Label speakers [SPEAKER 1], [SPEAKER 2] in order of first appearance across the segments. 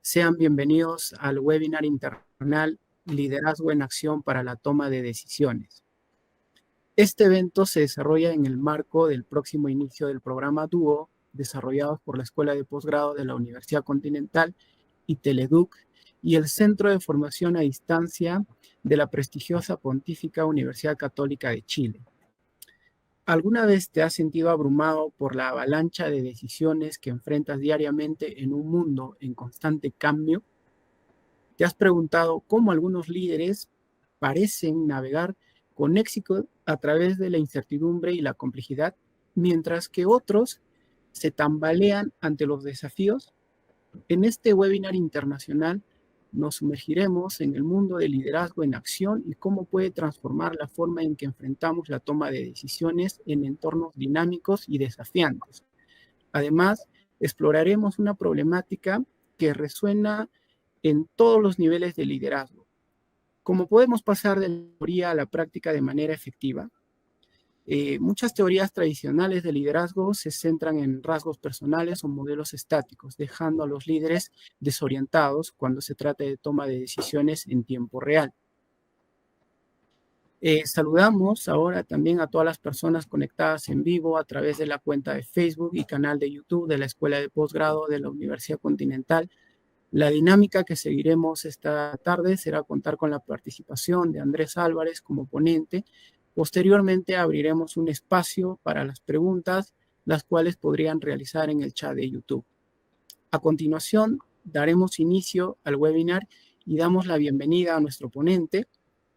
[SPEAKER 1] Sean bienvenidos al webinar internacional Liderazgo en Acción para la Toma de Decisiones. Este evento se desarrolla en el marco del próximo inicio del programa DUO, desarrollado por la Escuela de Posgrado de la Universidad Continental y Teleduc, y el Centro de Formación a Distancia de la prestigiosa Pontífica Universidad Católica de Chile. ¿Alguna vez te has sentido abrumado por la avalancha de decisiones que enfrentas diariamente en un mundo en constante cambio? ¿Te has preguntado cómo algunos líderes parecen navegar con éxito a través de la incertidumbre y la complejidad, mientras que otros se tambalean ante los desafíos? En este webinar internacional nos sumergiremos en el mundo del liderazgo en acción y cómo puede transformar la forma en que enfrentamos la toma de decisiones en entornos dinámicos y desafiantes. Además, exploraremos una problemática que resuena en todos los niveles de liderazgo. ¿Cómo podemos pasar de la teoría a la práctica de manera efectiva? Muchas teorías tradicionales de liderazgo se centran en rasgos personales o modelos estáticos, dejando a los líderes desorientados cuando se trata de toma de decisiones en tiempo real. Saludamos ahora también a todas las personas conectadas en vivo a través de la cuenta de Facebook y canal de YouTube de la Escuela de Posgrado de la Universidad Continental. La dinámica que seguiremos esta tarde será contar con la participación de Andrés Álvarez como ponente. Posteriormente abriremos un espacio para las preguntas, las cuales podrían realizar en el chat de YouTube. A continuación, daremos inicio al webinar y damos la bienvenida a nuestro ponente.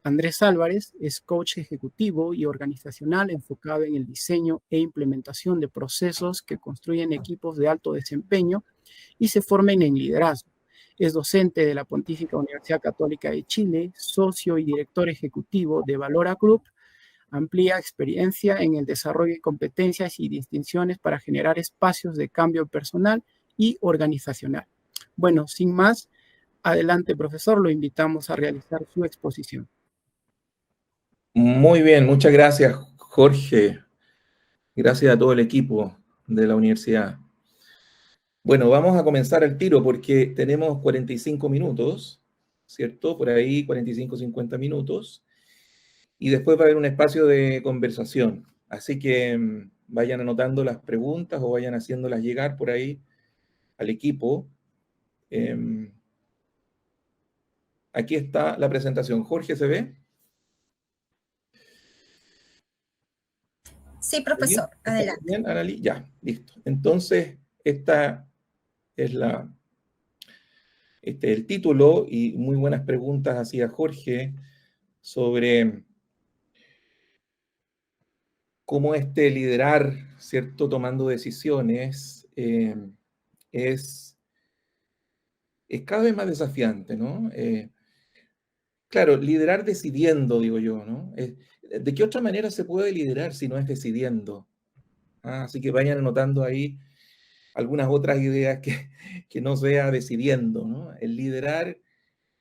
[SPEAKER 1] Andrés Álvarez es coach ejecutivo y organizacional enfocado en el diseño e implementación de procesos que construyen equipos de alto desempeño y se formen en liderazgo. Es docente de la Pontífica Universidad Católica de Chile, socio y director ejecutivo de Valora Group. Amplia experiencia en el desarrollo de competencias y distinciones para generar espacios de cambio personal y organizacional. Bueno, sin más, adelante, profesor, lo invitamos a realizar su exposición.
[SPEAKER 2] Muy bien, muchas gracias, Jorge. Gracias a todo el equipo de la universidad. Bueno, vamos a comenzar al tiro porque tenemos 45 minutos, ¿cierto? Por ahí 45, 50 minutos. Y después va a haber un espacio de conversación. Así que vayan anotando las preguntas o vayan haciéndolas llegar por ahí al equipo. Aquí está la presentación. Jorge, ¿se ve?
[SPEAKER 3] Sí, profesor, adelante.
[SPEAKER 2] Bien, Anali, ya, listo. Entonces, esta es el título y muy buenas preguntas hacía Jorge sobre cómo liderar, ¿cierto? Tomando decisiones es cada vez más desafiante, ¿no? Claro, liderar decidiendo, digo yo, ¿no? ¿De qué otra manera se puede liderar si no es decidiendo? Así que vayan anotando ahí algunas otras ideas que no sea decidiendo, ¿no? El liderar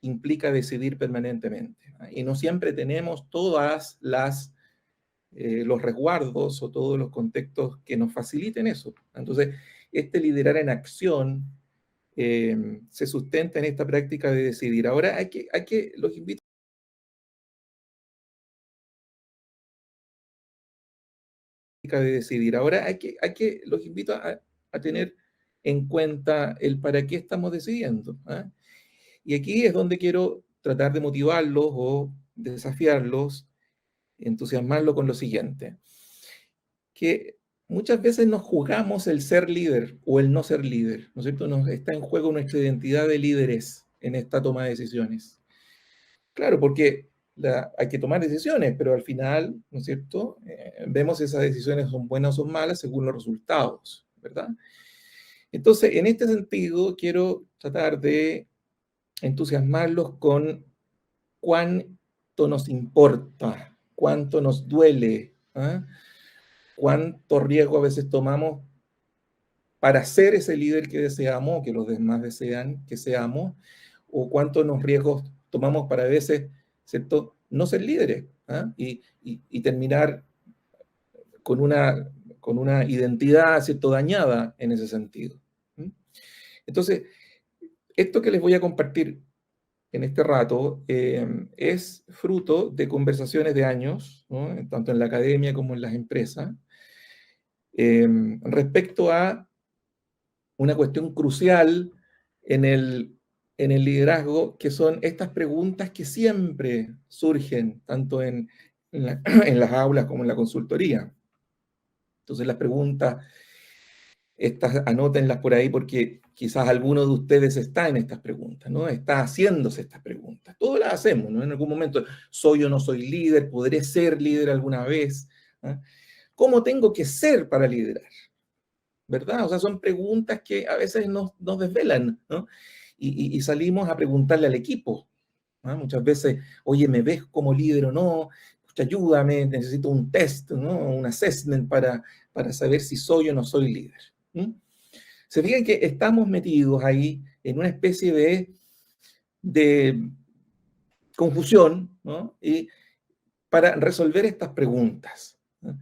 [SPEAKER 2] implica decidir permanentemente, ¿no? Y no siempre tenemos todas los resguardos o todos los contextos que nos faciliten eso. Entonces, liderar en acción se sustenta en esta práctica de decidir. Ahora los invito a tener en cuenta el para qué estamos decidiendo. Y aquí es donde quiero tratar de motivarlos o desafiarlos, entusiasmarlos con lo siguiente, que muchas veces nos jugamos el ser líder o el no ser líder, ¿no es cierto? Está en juego nuestra identidad de líderes en esta toma de decisiones. Claro, porque hay que tomar decisiones, pero al final, ¿no es cierto? Vemos si esas decisiones son buenas o malas según los resultados, ¿verdad? Entonces, en este sentido, quiero tratar de entusiasmarlos con cuánto nos importa, cuánto nos duele, cuánto riesgo a veces tomamos para ser ese líder que deseamos, que los demás desean que seamos, o cuántos riesgos tomamos para a veces, ¿cierto?, no ser líderes y terminar con una identidad, ¿cierto?, dañada en ese sentido. Entonces, Esto que les voy a compartir en este rato es fruto de conversaciones de años, ¿no? Tanto en la academia como en las empresas, respecto a una cuestión crucial en el liderazgo, que son estas preguntas que siempre surgen, tanto en las aulas como en la consultoría. Entonces las preguntas, estas anótenlas por ahí porque quizás alguno de ustedes está en estas preguntas, ¿no? Está haciéndose estas preguntas. Todos las hacemos, ¿no? En algún momento, ¿soy o no soy líder? ¿Podré ser líder alguna vez? ¿Ah? ¿Cómo tengo que ser para liderar? ¿Verdad? O sea, son preguntas que a veces nos desvelan, ¿no? Y salimos a preguntarle al equipo, ¿no? Muchas veces, oye, ¿me ves como líder o no? Ayúdame, necesito un test, ¿no? Un assessment para saber si soy o no soy líder. ¿Mm? Se fijan que estamos metidos ahí en una especie de confusión, ¿no? Y para resolver estas preguntas, ¿no?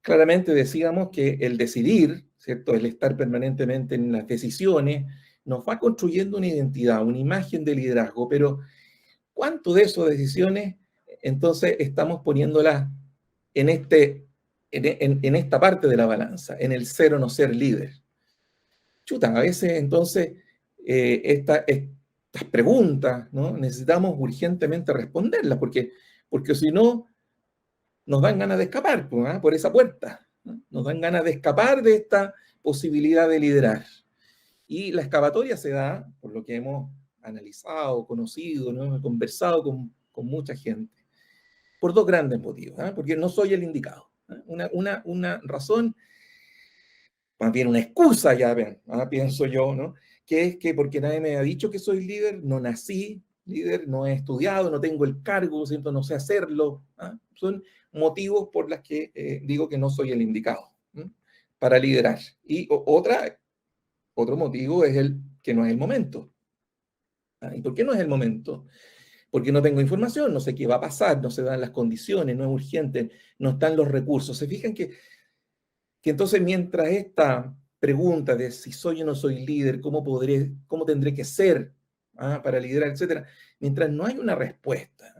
[SPEAKER 2] Claramente decíamos que el decidir, ¿cierto? El estar permanentemente en las decisiones, nos va construyendo una identidad, una imagen de liderazgo, pero ¿cuánto de esas decisiones entonces estamos poniéndolas en esta parte de la balanza, en el ser o no ser líder? Chuta, a veces entonces estas preguntas, ¿no? Necesitamos urgentemente responderlas, porque si no, nos dan ganas de escapar por esa puerta, ¿no? Nos dan ganas de escapar de esta posibilidad de liderar. Y la escapatoria se da, por lo que hemos analizado, conocido, ¿no? Conversado con mucha gente, por dos grandes motivos, ¿eh? Porque no soy el indicado, ¿eh? Una razón, más bien una excusa, ya ven, pienso yo, ¿no? Que es que porque nadie me ha dicho que soy líder, no nací líder, no he estudiado, no tengo el cargo, ¿cierto? No sé hacerlo. Son motivos por los que digo que no soy el indicado, ¿eh? Para liderar. Y otro motivo es el que no es el momento. ¿Y por qué no es el momento? Porque no tengo información, no sé qué va a pasar, no se dan las condiciones, no es urgente, no están los recursos. Se fijan que entonces mientras esta pregunta de si soy o no soy líder, cómo tendré que ser para liderar, etcétera, mientras no hay una respuesta,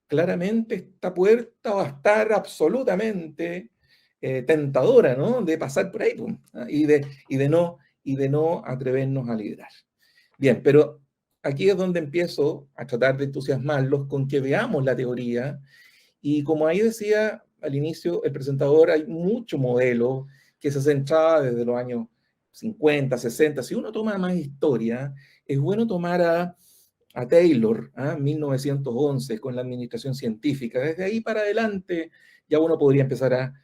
[SPEAKER 2] claramente esta puerta va a estar absolutamente tentadora, ¿no? De pasar por ahí, pum, y de no atrevernos a liderar. Bien, pero aquí es donde empiezo a tratar de entusiasmarlos con que veamos la teoría. Y como ahí decía al inicio el presentador, hay mucho modelo que se centraba desde los años 50, 60. Si uno toma más historia, es bueno tomar a Taylor, 1911, con la administración científica. Desde ahí para adelante ya uno podría empezar a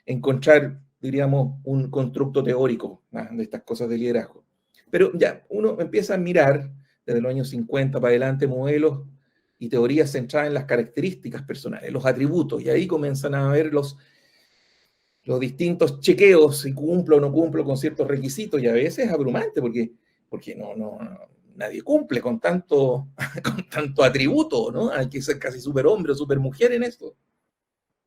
[SPEAKER 2] encontrar, diríamos, un constructo teórico de estas cosas de liderazgo. Pero ya uno empieza a mirar desde los años 50 para adelante modelos y teorías centradas en las características personales, los atributos, y ahí comienzan a ver los distintos chequeos, si cumplo o no cumplo con ciertos requisitos, y a veces es abrumante porque nadie cumple con tanto atributo, ¿no? Hay que ser casi superhombre o supermujer en esto.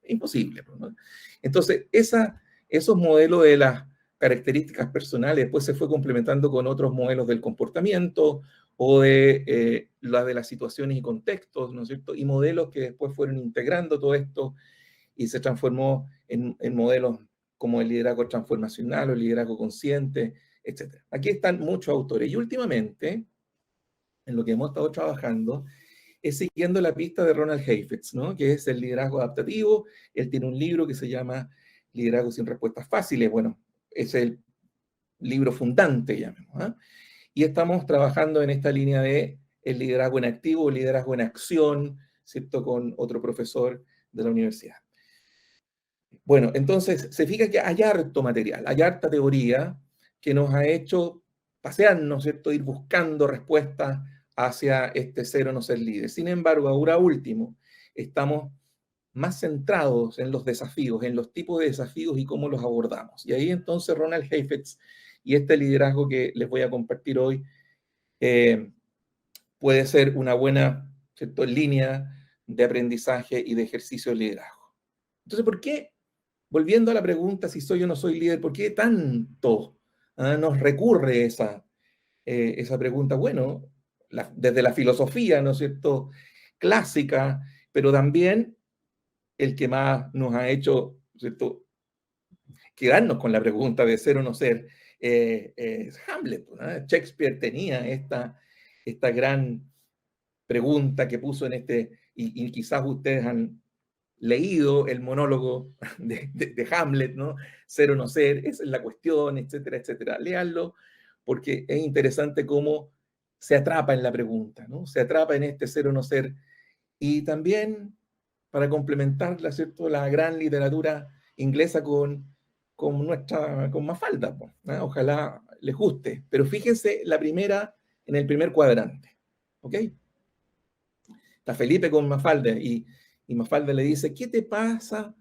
[SPEAKER 2] Imposible, ¿no? Entonces, esos modelos de las características personales después se fue complementando con otros modelos del comportamiento o de las situaciones y contextos, ¿no es cierto? Y modelos que después fueron integrando todo esto y se transformó en modelos como el liderazgo transformacional o el liderazgo consciente, etc. Aquí están muchos autores. Y últimamente, en lo que hemos estado trabajando, es siguiendo la pista de Ronald Heifetz, ¿no? Que es el liderazgo adaptativo. Él tiene un libro que se llama Liderazgo sin respuestas fáciles. Bueno, es el libro fundante, llamemos, ¿eh? Y estamos trabajando en esta línea de el liderazgo en activo, el liderazgo en acción, ¿cierto? Con otro profesor de la universidad. Bueno, entonces se fija que hay harto material, hay harta teoría que nos ha hecho pasearnos, ¿cierto? Ir buscando respuestas hacia este ser o no ser líder. Sin embargo, ahora último, estamos más centrados en los desafíos, en los tipos de desafíos y cómo los abordamos. Y ahí entonces Ronald Heifetz y este liderazgo que les voy a compartir hoy puede ser una buena, ¿cierto?, línea de aprendizaje y de ejercicio de liderazgo. Entonces, ¿por qué? Volviendo a la pregunta si soy o no soy líder, ¿por qué tanto nos recurre esa pregunta, bueno, desde la filosofía, ¿no es cierto?, clásica, pero también el que más nos ha hecho, ¿cierto?, quedarnos con la pregunta de ser o no ser, es Hamlet, ¿no? Shakespeare tenía esta gran pregunta que puso en y quizás ustedes han leído el monólogo de Hamlet, ¿no? Ser o no ser, esa es la cuestión, etcétera, etcétera. Léanlo porque es interesante cómo se atrapa en la pregunta, ¿no? Se atrapa en este ser o no ser. Y también para complementar, ¿cierto?, la gran literatura inglesa con Mafalda, ¿no? Ojalá les guste. Pero fíjense en el primer cuadrante, ¿ok? Está Felipe con Mafalda y Mafalda le dice, ¿qué te pasa?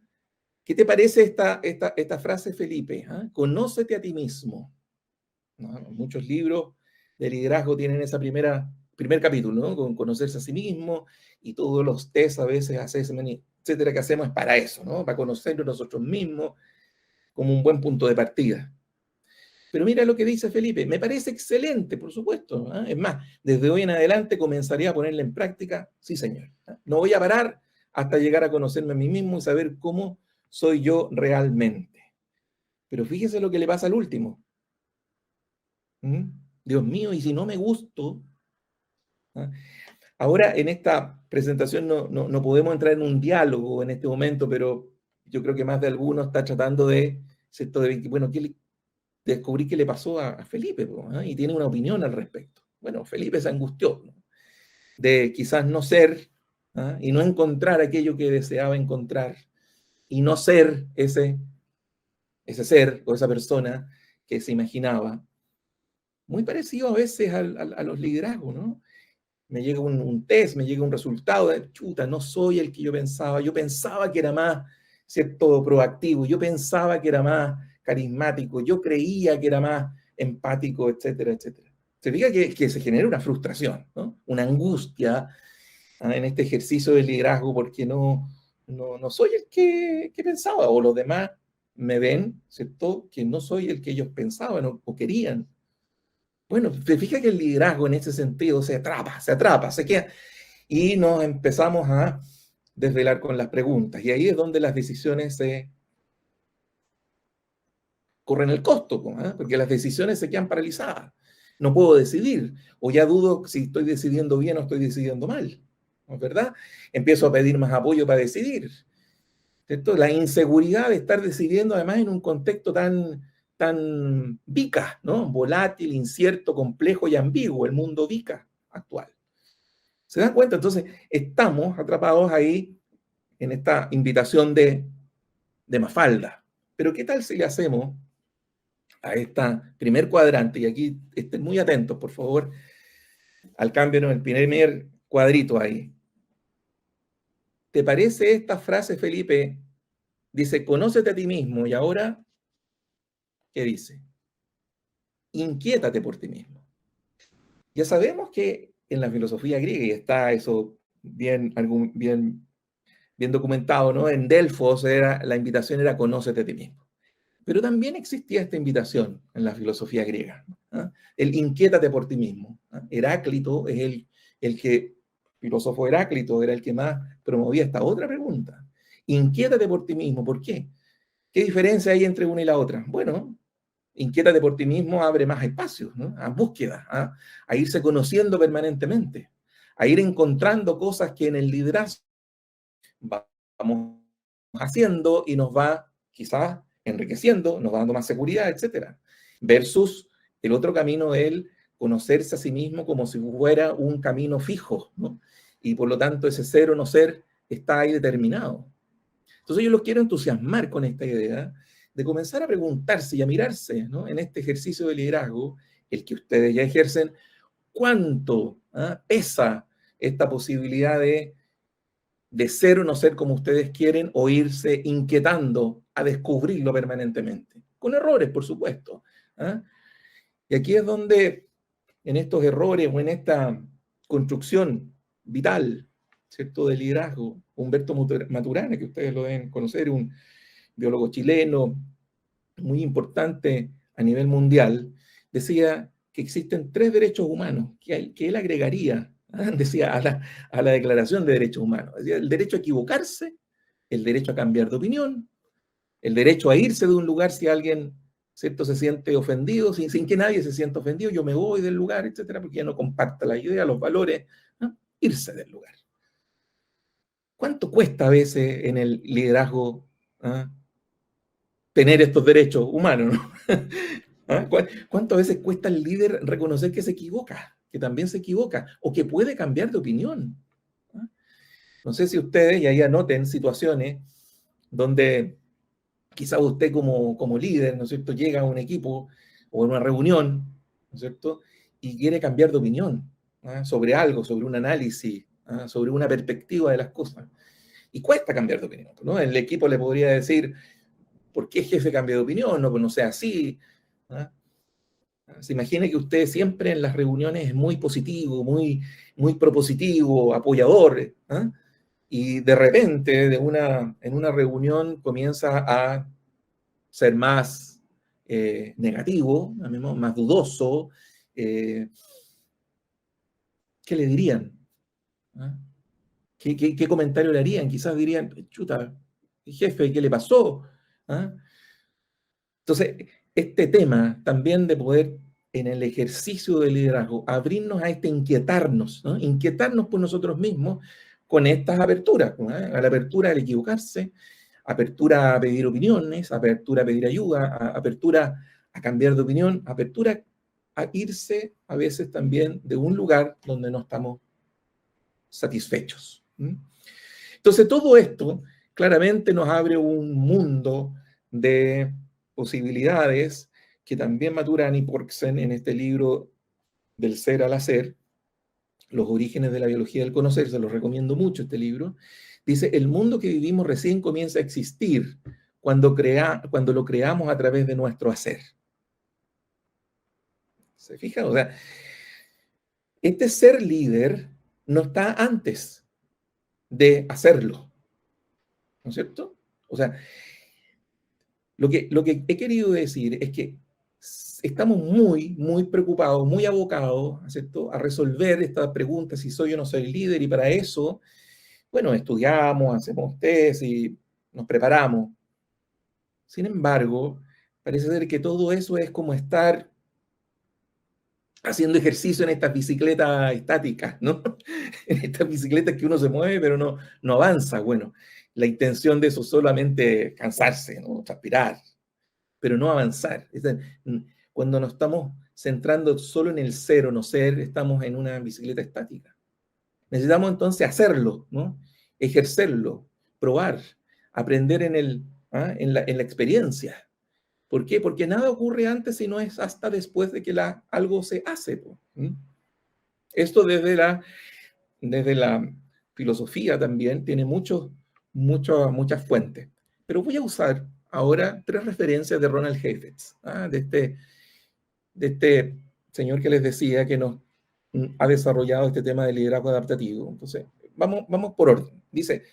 [SPEAKER 2] ¿Qué te parece esta frase, Felipe? ¿Ah? Conócete a ti mismo. ¿No? Muchos libros de liderazgo tienen primer capítulo, ¿no? Con conocerse a sí mismo y todos los test a veces, assessment, etcétera, que hacemos es para eso, ¿no? Para conocernos nosotros mismos como un buen punto de partida. Pero mira lo que dice Felipe, me parece excelente, por supuesto. ¿Eh? Es más, desde hoy en adelante comenzaré a ponerla en práctica, sí señor. ¿Eh? No voy a parar hasta llegar a conocerme a mí mismo y saber cómo soy yo realmente. Pero fíjese lo que le pasa al último. ¿Mm? Dios mío, y si no me gusto. ¿Ah? Ahora en esta presentación no podemos entrar en un diálogo en este momento, pero yo creo que más de alguno está tratando ¿cierto? Bueno, descubrí qué le pasó a Felipe, ¿eh? Y tiene una opinión al respecto. Bueno, Felipe se angustió, ¿no? De quizás no ser, ¿eh? Y no encontrar aquello que deseaba encontrar, y no ser ese ser o esa persona que se imaginaba. Muy parecido a veces a los liderazgos, ¿no? Me llega un test, me llega un resultado, chuta, no soy el que yo pensaba que era más, ¿cierto?, proactivo, yo pensaba que era más carismático, yo creía que era más empático, etcétera, etcétera. Se fija que se genera una frustración, ¿no? Una angustia, en este ejercicio de liderazgo porque no soy el que pensaba, o los demás me ven, ¿cierto?, que no soy el que ellos pensaban o querían. Bueno, te fijas que el liderazgo en ese sentido se atrapa, se queda. Y nos empezamos a desvelar con las preguntas. Y ahí es donde las decisiones se corren el costo, ¿eh? Porque las decisiones se quedan paralizadas. No puedo decidir, o ya dudo si estoy decidiendo bien o estoy decidiendo mal, ¿no es verdad? Empiezo a pedir más apoyo para decidir. ¿Cierto? La inseguridad de estar decidiendo, además, en un contexto tan VICA, ¿no? Volátil, incierto, complejo y ambiguo, el mundo VICA actual. ¿Se dan cuenta? Entonces, estamos atrapados ahí en esta invitación de Mafalda. Pero ¿qué tal si le hacemos a esta primer cuadrante? Y aquí estén muy atentos, por favor, al cambio en el primer cuadrito ahí. ¿Te parece esta frase, Felipe? Dice, conócete a ti mismo. Y ahora, ¿qué dice? Inquiétate por ti mismo. Ya sabemos que en la filosofía griega, y está eso bien documentado, ¿no? En Delfos la invitación era conócete a ti mismo. Pero también existía esta invitación en la filosofía griega, ¿no? El inquiétate por ti mismo. Heráclito es filósofo Heráclito era el que más promovía esta otra pregunta. Inquiétate por ti mismo. ¿Por qué? ¿Qué diferencia hay entre una y la otra? Bueno, inquiétate por ti mismo abre más espacios, ¿no? A búsqueda, a irse conociendo permanentemente, a ir encontrando cosas que en el liderazgo vamos haciendo y nos va quizás enriqueciendo, nos va dando más seguridad, etcétera. Versus el otro camino del conocerse a sí mismo como si fuera un camino fijo, ¿no? Y por lo tanto ese ser o no ser está ahí determinado. Entonces yo los quiero entusiasmar con esta idea de comenzar a preguntarse y a mirarse, ¿no? En este ejercicio de liderazgo, el que ustedes ya ejercen, cuánto pesa esta posibilidad de ser o no ser como ustedes quieren o irse inquietando a descubrirlo permanentemente. Con errores, por supuesto. ¿Ah? Y aquí es donde, en estos errores o en esta construcción vital, ¿cierto?, de liderazgo, Humberto Maturana, que ustedes lo deben conocer, un biólogo chileno muy importante, a nivel mundial, decía que existen 3 derechos humanos que él agregaría, decía, a la Declaración de Derechos Humanos. Decía, el derecho a equivocarse, el derecho a cambiar de opinión, el derecho a irse de un lugar si alguien, ¿cierto?, se siente ofendido, sin que nadie se sienta ofendido, yo me voy del lugar, etcétera, porque ya no comparta la idea, los valores, ¿no? Irse del lugar. ¿Cuánto cuesta a veces en el liderazgo tener estos derechos humanos, ¿no? ¿Cuántas veces cuesta al líder reconocer que se equivoca, que también se equivoca, o que puede cambiar de opinión? No sé si ustedes, y ahí anoten situaciones donde quizá usted como líder, ¿no es cierto?, llega a un equipo o a una reunión, ¿no es cierto?, y quiere cambiar de opinión sobre algo, sobre un análisis, sobre una perspectiva de las cosas. Y cuesta cambiar de opinión, ¿no? El equipo le podría decir, ¿por qué jefe cambia de opinión? No, pues no sea así. Se imagina que usted siempre en las reuniones es muy positivo, muy propositivo, apoyador, y de repente en una reunión comienza a ser más negativo, más dudoso. ¿Qué le dirían? ¿Qué comentario le harían? Quizás dirían, chuta, jefe, ¿qué le pasó? Entonces, este tema también de poder, en el ejercicio del liderazgo, abrirnos a inquietarnos, ¿no? Inquietarnos por nosotros mismos con estas aperturas, ¿no? A la apertura al equivocarse, apertura a pedir opiniones, apertura a pedir ayuda, apertura a cambiar de opinión, apertura a irse a veces también de un lugar donde no estamos satisfechos. Entonces, todo esto claramente nos abre un mundo de posibilidades que también matura Annie Porksen en este libro Del Ser al Hacer, Los orígenes de la biología del conocer. Se los recomiendo mucho este libro. Dice, el mundo que vivimos recién comienza a existir cuando lo creamos a través de nuestro hacer. ¿Se fijan? O sea, este ser líder no está antes de hacerlo, ¿no es cierto? O sea, lo que he querido decir es que estamos muy preocupados, muy abocados, ¿cierto?, a resolver esta pregunta, si soy o no soy líder, y para eso, bueno, estudiamos, hacemos test y nos preparamos. Sin embargo, parece ser que todo eso es como estar haciendo ejercicio en estas bicicletas estáticas, ¿no? En estas bicicletas que uno se mueve, pero no avanza. Bueno, la intención de eso es solamente cansarse, ¿no?, transpirar, pero no avanzar. Cuando nos estamos centrando solo en el ser o no ser, estamos en una bicicleta estática. Necesitamos entonces hacerlo, ¿no? Ejercerlo, probar, aprender en la experiencia. ¿Por qué? Porque nada ocurre antes y no es hasta después de que algo se hace. Esto desde la filosofía también tiene muchas fuentes. Pero voy a usar ahora 3 referencias de Ronald Heifetz, de este señor que les decía que nos ha desarrollado este tema del liderazgo adaptativo. Entonces, vamos por orden. Dice,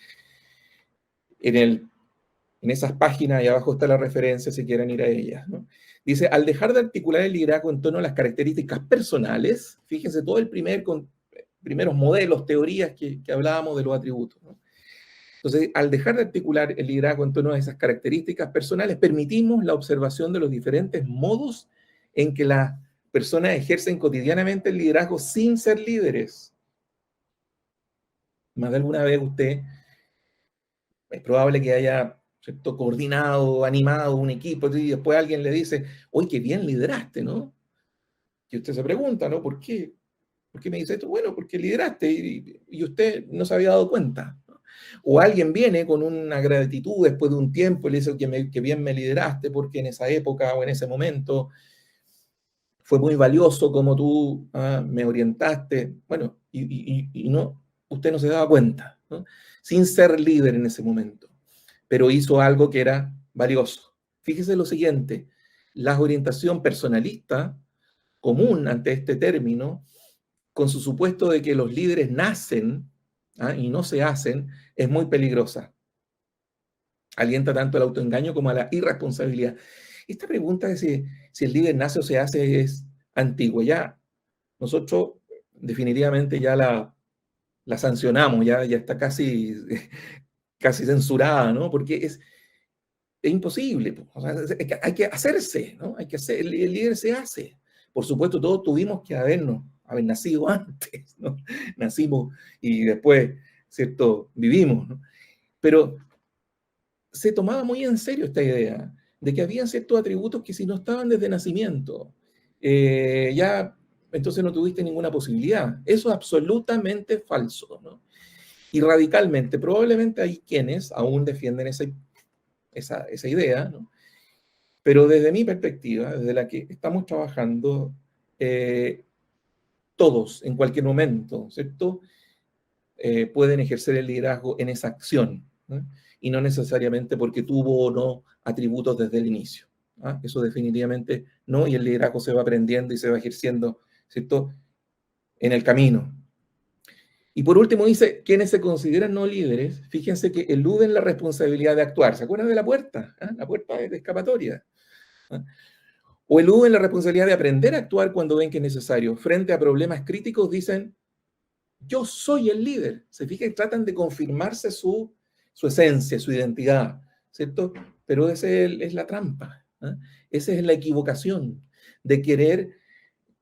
[SPEAKER 2] en esas páginas, ahí abajo está la referencia si quieren ir a ellas, ¿no? Dice, al dejar de articular el liderazgo en torno a las características personales, fíjense todo primeros modelos, teorías que hablábamos de los atributos, ¿no? Entonces, al dejar de articular el liderazgo en torno a esas características personales, permitimos la observación de los diferentes modos en que las personas ejercen cotidianamente el liderazgo sin ser líderes. Más de alguna vez usted, es probable que haya, ¿cierto?, coordinado, animado un equipo, y después alguien le dice, oye, qué bien lideraste, ¿no? Y usted se pregunta, ¿no? ¿Por qué? ¿Por qué me dice esto? Bueno, porque lideraste y usted no se había dado cuenta. O alguien viene con una gratitud después de un tiempo y le dice que bien me lideraste porque en esa época o en ese momento fue muy valioso como tú me orientaste. Bueno, y no, usted no se daba cuenta, ¿no?, sin ser líder en ese momento, pero hizo algo que era valioso. Fíjese lo siguiente, la orientación personalista común ante este término, con su supuesto de que los líderes nacen y no se hacen, es muy peligrosa. Alienta tanto al autoengaño como a la irresponsabilidad. Esta pregunta es, si el líder nace o se hace es antigua. Ya nosotros definitivamente ya la sancionamos, ya está casi, casi censurada, ¿no? Porque es imposible. O sea, hay que hacerse, ¿no? Hay que hacer, el líder se hace. Por supuesto, todos tuvimos que haber nacido antes, ¿no? Nacimos y después, ¿cierto? Vivimos, ¿no? Pero se tomaba muy en serio esta idea de que había ciertos atributos que si no estaban desde nacimiento, ya entonces no tuviste ninguna posibilidad. Eso es absolutamente falso, ¿no? Y radicalmente, probablemente hay quienes aún defienden esa idea, ¿no? Pero desde mi perspectiva, desde la que estamos trabajando, todos en cualquier momento, ¿cierto? Pueden ejercer el liderazgo en esa acción, ¿no? Y no necesariamente porque tuvo o no atributos desde el inicio. ¿Ah? Eso definitivamente no, y el liderazgo se va aprendiendo y se va ejerciendo, ¿cierto? En el camino. Y por último dice, quienes se consideran no líderes, fíjense que eluden la responsabilidad de actuar. ¿Se acuerdan de la puerta? ¿Ah? La puerta de escapatoria. ¿Ah? O eluden la responsabilidad de aprender a actuar cuando ven que es necesario. Frente a problemas críticos dicen, yo soy el líder. Se fijan, tratan de confirmarse su esencia, su identidad, ¿cierto? Pero esa es la trampa, ¿eh? Esa es la equivocación de querer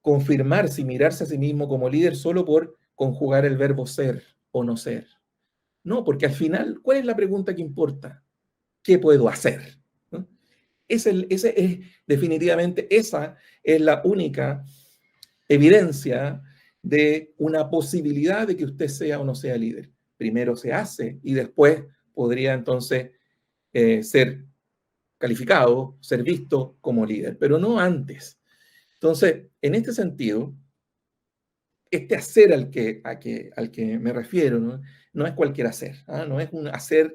[SPEAKER 2] confirmarse y mirarse a sí mismo como líder solo por conjugar el verbo ser o no ser. No, porque al final, ¿cuál es la pregunta que importa? ¿Qué puedo hacer? ¿No? Definitivamente, esa es la única evidencia de una posibilidad de que usted sea o no sea líder. Primero se hace y después podría entonces ser calificado, ser visto como líder, pero no antes. Entonces, en este sentido, este hacer al que me refiero, ¿no? No es cualquier hacer, ¿ah? No es un hacer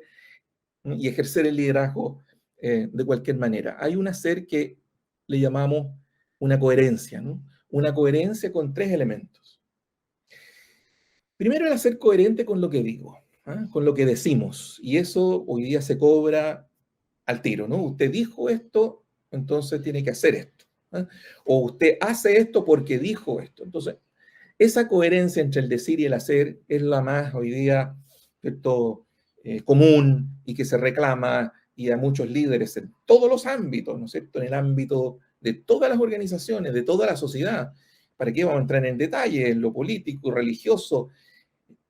[SPEAKER 2] y ejercer el liderazgo de cualquier manera. Hay un hacer que le llamamos una coherencia, ¿no? Una coherencia con tres elementos. Primero, el ser coherente con lo que digo, ¿ah? Con lo que decimos. Y eso hoy día se cobra al tiro, ¿no? Usted dijo esto, entonces tiene que hacer esto, ¿ah? O usted hace esto porque dijo esto. Entonces, esa coherencia entre el decir y el hacer es la más hoy día, ¿cierto? Común y que se reclama y a muchos líderes en todos los ámbitos, ¿no es cierto? En el ámbito de todas las organizaciones, de toda la sociedad. ¿Para qué vamos a entrar en detalle? En lo político, religioso,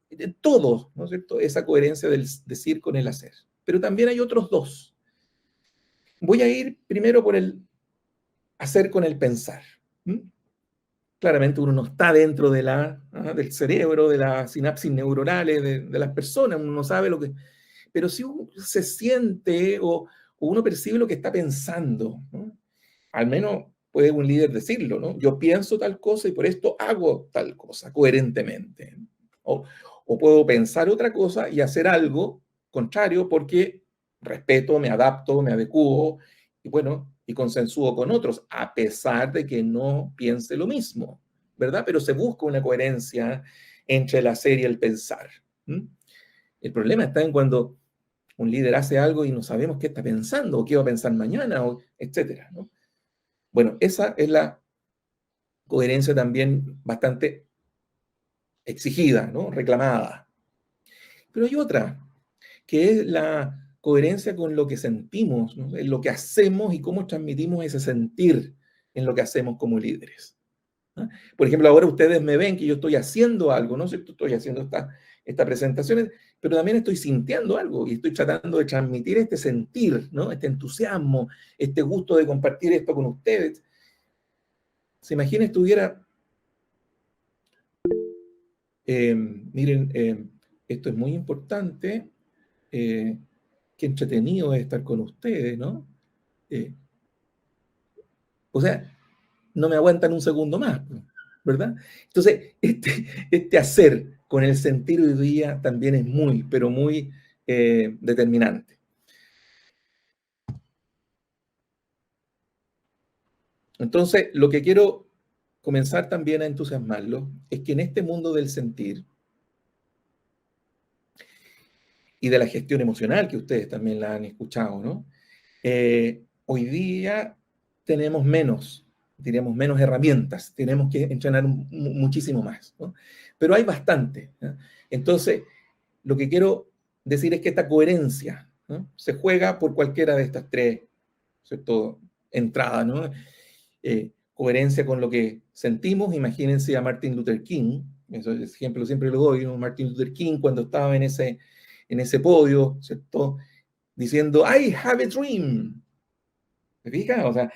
[SPEAKER 2] de todo, ¿no es cierto? Esa coherencia del decir con el hacer. Pero también hay otros dos. Voy a ir primero por el hacer con el pensar. ¿Mm? Claramente uno no está dentro del cerebro, de las sinapsis neuronales de las personas, uno no sabe lo que... Pero si uno se siente o uno percibe lo que está pensando, ¿no? Al menos puede un líder decirlo, ¿no? Yo pienso tal cosa y por esto hago tal cosa coherentemente. O, o puedo pensar otra cosa y hacer algo contrario porque respeto, me adapto, me adecuo y bueno, y consensúo con otros, a pesar de que no piense lo mismo, ¿verdad? Pero se busca una coherencia entre el hacer y el pensar. ¿Mm? El problema está en cuando un líder hace algo y no sabemos qué está pensando o qué va a pensar mañana, o etcétera, ¿no? Bueno, esa es la coherencia también bastante exigida, ¿no? Reclamada. Pero hay otra, que es la coherencia con lo que sentimos, ¿no? En lo que hacemos y cómo transmitimos ese sentir en lo que hacemos como líderes, ¿no? Por ejemplo, ahora ustedes me ven que yo estoy haciendo algo, ¿no? Estoy haciendo esta presentación, pero también estoy sintiendo algo y estoy tratando de transmitir este sentir, ¿no? Este entusiasmo, este gusto de compartir esto con ustedes. ¿Se imagina estuviera miren, esto es muy importante, qué entretenido es estar con ustedes, ¿no? Eh, o sea, no me aguantan un segundo más, ¿verdad? Entonces, este hacer con el sentir hoy día también es muy, pero muy determinante. Entonces, lo que quiero comenzar también a entusiasmarlo es que en este mundo del sentir y de la gestión emocional, que ustedes también la han escuchado, ¿no? Hoy día tenemos menos, diríamos, menos herramientas, tenemos que entrenar muchísimo más, ¿no? Pero hay bastante, ¿no? Entonces, lo que quiero decir es que esta coherencia, ¿no?, se juega por cualquiera de estas tres, ¿cierto?, entradas, ¿no? Coherencia con lo que sentimos. Imagínense a Martin Luther King, ese ejemplo siempre lo doy, ¿no? Martin Luther King cuando estaba en ese podio, ¿cierto?, diciendo, I have a dream. ¿Me fijas? O sea,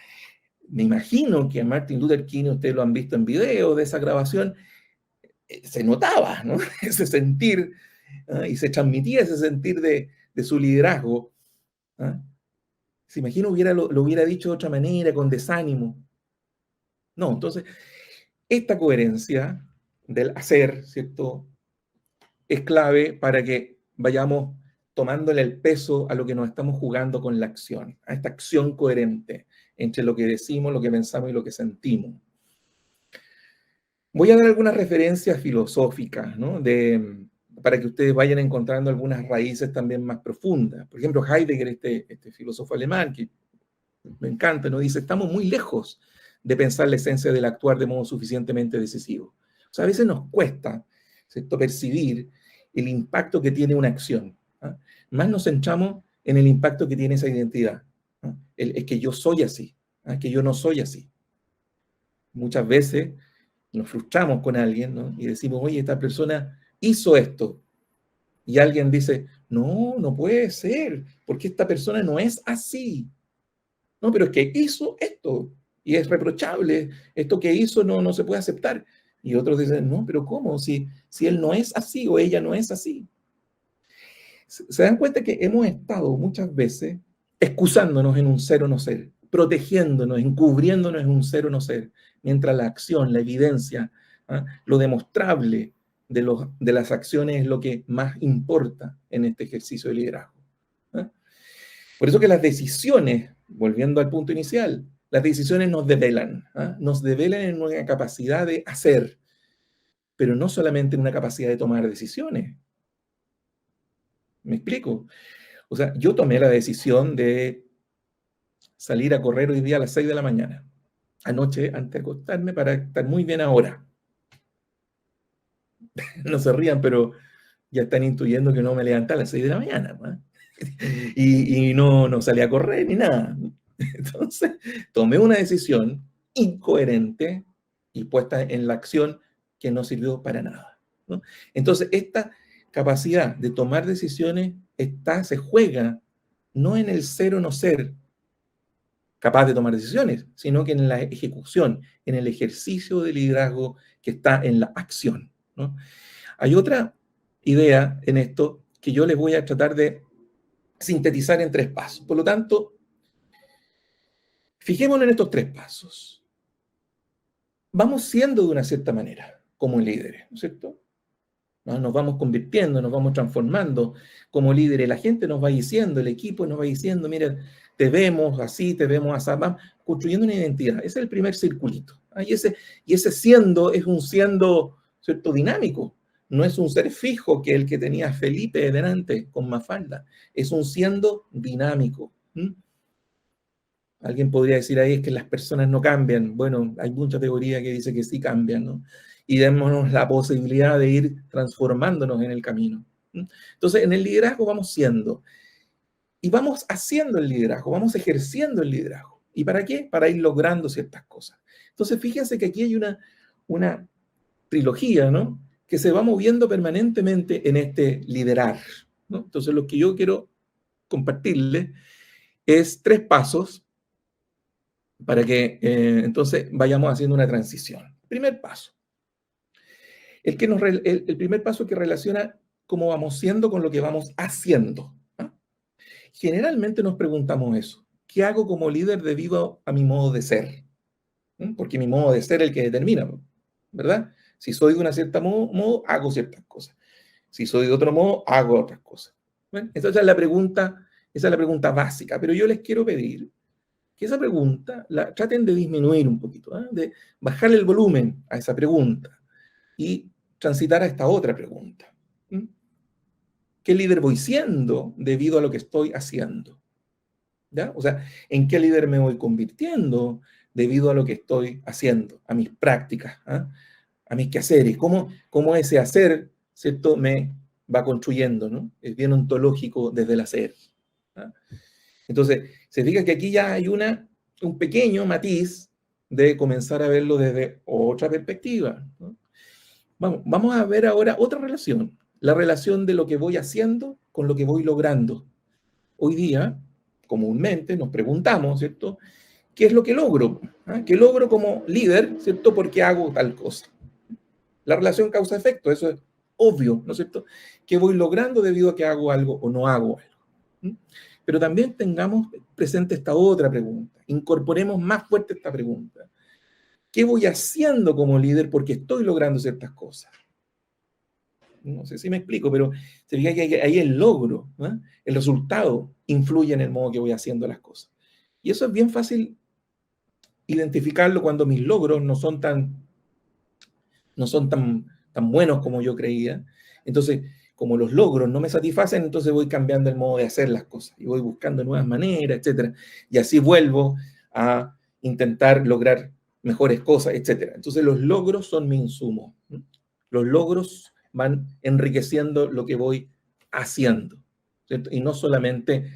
[SPEAKER 2] me imagino que a Martin Luther King, ustedes lo han visto en video de esa grabación, se notaba, ¿no?, ese sentir, ¿ah?, y se transmitía ese sentir de su liderazgo, ¿ah? Se imagina lo hubiera dicho de otra manera, con desánimo. No, entonces, esta coherencia del hacer, ¿cierto?, es clave para que vayamos tomándole el peso a lo que nos estamos jugando con la acción, a esta acción coherente entre lo que decimos, lo que pensamos y lo que sentimos. Voy a dar algunas referencias filosóficas, ¿no?, para que ustedes vayan encontrando algunas raíces también más profundas. Por ejemplo, Heidegger, este filósofo alemán, que me encanta, ¿no?, dice, estamos muy lejos de pensar la esencia del actuar de modo suficientemente decisivo. O sea, a veces nos cuesta, ¿cierto?, percibir el impacto que tiene una acción, ¿ah? Más nos centramos en el impacto que tiene esa identidad, ¿ah? Es que yo soy así, ¿ah?, que yo no soy así. Muchas veces nos frustramos con alguien, ¿no?, y decimos, oye, esta persona hizo esto. Y alguien dice, no, no puede ser, porque esta persona no es así. No, pero es que hizo esto y es reprochable. Esto que hizo no se puede aceptar. Y otros dicen, no, pero ¿cómo? Si él no es así o ella no es así. Se dan cuenta que hemos estado muchas veces excusándonos en un ser o no ser, protegiéndonos, encubriéndonos en un ser o no ser, mientras la acción, la evidencia, ¿ah?, lo demostrable de las acciones es lo que más importa en este ejercicio de liderazgo, ¿ah? Por eso que las decisiones, volviendo al punto inicial, las decisiones nos develan, ¿ah?, nos develan en una capacidad de hacer, pero no solamente en una capacidad de tomar decisiones. ¿Me explico? O sea, yo tomé la decisión de salir a correr hoy día a las 6 de la mañana, anoche, antes de acostarme, para estar muy bien ahora. No se rían, pero ya están intuyendo que no me levanté a las 6 de la mañana, ¿no? Y no salí a correr ni nada. Entonces, tomé una decisión incoherente y puesta en la acción que no sirvió para nada, ¿no? Entonces, esta capacidad de tomar decisiones se juega no en el ser o no ser capaz de tomar decisiones, sino que en la ejecución, en el ejercicio de liderazgo que está en la acción, ¿no? Hay otra idea en esto que yo les voy a tratar de sintetizar en 3 pasos. Por lo tanto, fijémonos en estos 3 pasos. Vamos siendo de una cierta manera como líderes, ¿no es cierto? Nos vamos convirtiendo, nos vamos transformando como líderes. La gente nos va diciendo, el equipo nos va diciendo, mira, te vemos así, vamos construyendo una identidad. Ese es el primer circulito. Y ese siendo es un siendo, ¿cierto?, dinámico. No es un ser fijo que el que tenía Felipe delante con Mafalda. Es un siendo dinámico. Alguien podría decir ahí es que las personas no cambian. Bueno, hay mucha teoría que dice que sí cambian, ¿no? Y démonos la posibilidad de ir transformándonos en el camino. Entonces, en el liderazgo vamos siendo. Y vamos haciendo el liderazgo, vamos ejerciendo el liderazgo. ¿Y para qué? Para ir logrando ciertas cosas. Entonces, fíjense que aquí hay una trilogía, ¿no?, que se va moviendo permanentemente en este liderar, ¿no? Entonces, lo que yo quiero compartirles es 3 pasos para que entonces vayamos haciendo una transición. Primer paso. El primer paso que relaciona cómo vamos siendo con lo que vamos haciendo, ¿no? Generalmente nos preguntamos eso. ¿Qué hago como líder debido a mi modo de ser? Porque mi modo de ser es el que determina, ¿verdad? Si soy de una cierta modo, hago ciertas cosas. Si soy de otro modo, hago otras cosas. Bueno, esa es la pregunta básica, pero yo les quiero pedir que esa pregunta la traten de disminuir un poquito, ¿eh?, de bajarle el volumen a esa pregunta y transitar a esta otra pregunta. ¿Qué líder voy siendo debido a lo que estoy haciendo? ¿Ya? O sea, ¿en qué líder me voy convirtiendo debido a lo que estoy haciendo, a mis prácticas, ¿ah? A mis quehaceres? ¿Cómo ese hacer, ¿cierto?, me va construyendo, ¿no? Es bien ontológico desde el hacer. ¿Ah? Entonces, se fija que aquí ya hay un pequeño matiz de comenzar a verlo desde otra perspectiva, ¿no? Vamos a ver ahora otra relación, la relación de lo que voy haciendo con lo que voy logrando. Hoy día, comúnmente, nos preguntamos, ¿cierto?, ¿qué es lo que logro? ¿Ah? ¿Qué logro como líder, ¿cierto?, porque hago tal cosa. La relación causa-efecto, eso es obvio, ¿no es cierto?, ¿qué voy logrando debido a que hago algo o no hago algo? ¿Mm? Pero también tengamos presente esta otra pregunta, incorporemos más fuerte esta pregunta. ¿Qué voy haciendo como líder porque estoy logrando ciertas cosas? No sé si me explico, pero se fija que ahí el logro, ¿no?, el resultado influye en el modo que voy haciendo las cosas. Y eso es bien fácil identificarlo cuando mis logros no son tan buenos como yo creía. Entonces, como los logros no me satisfacen, entonces voy cambiando el modo de hacer las cosas y voy buscando nuevas maneras, etc. Y así vuelvo a intentar lograr mejores cosas, etc. Entonces, los logros son mi insumo, ¿no? Los logros van enriqueciendo lo que voy haciendo, ¿cierto? Y no solamente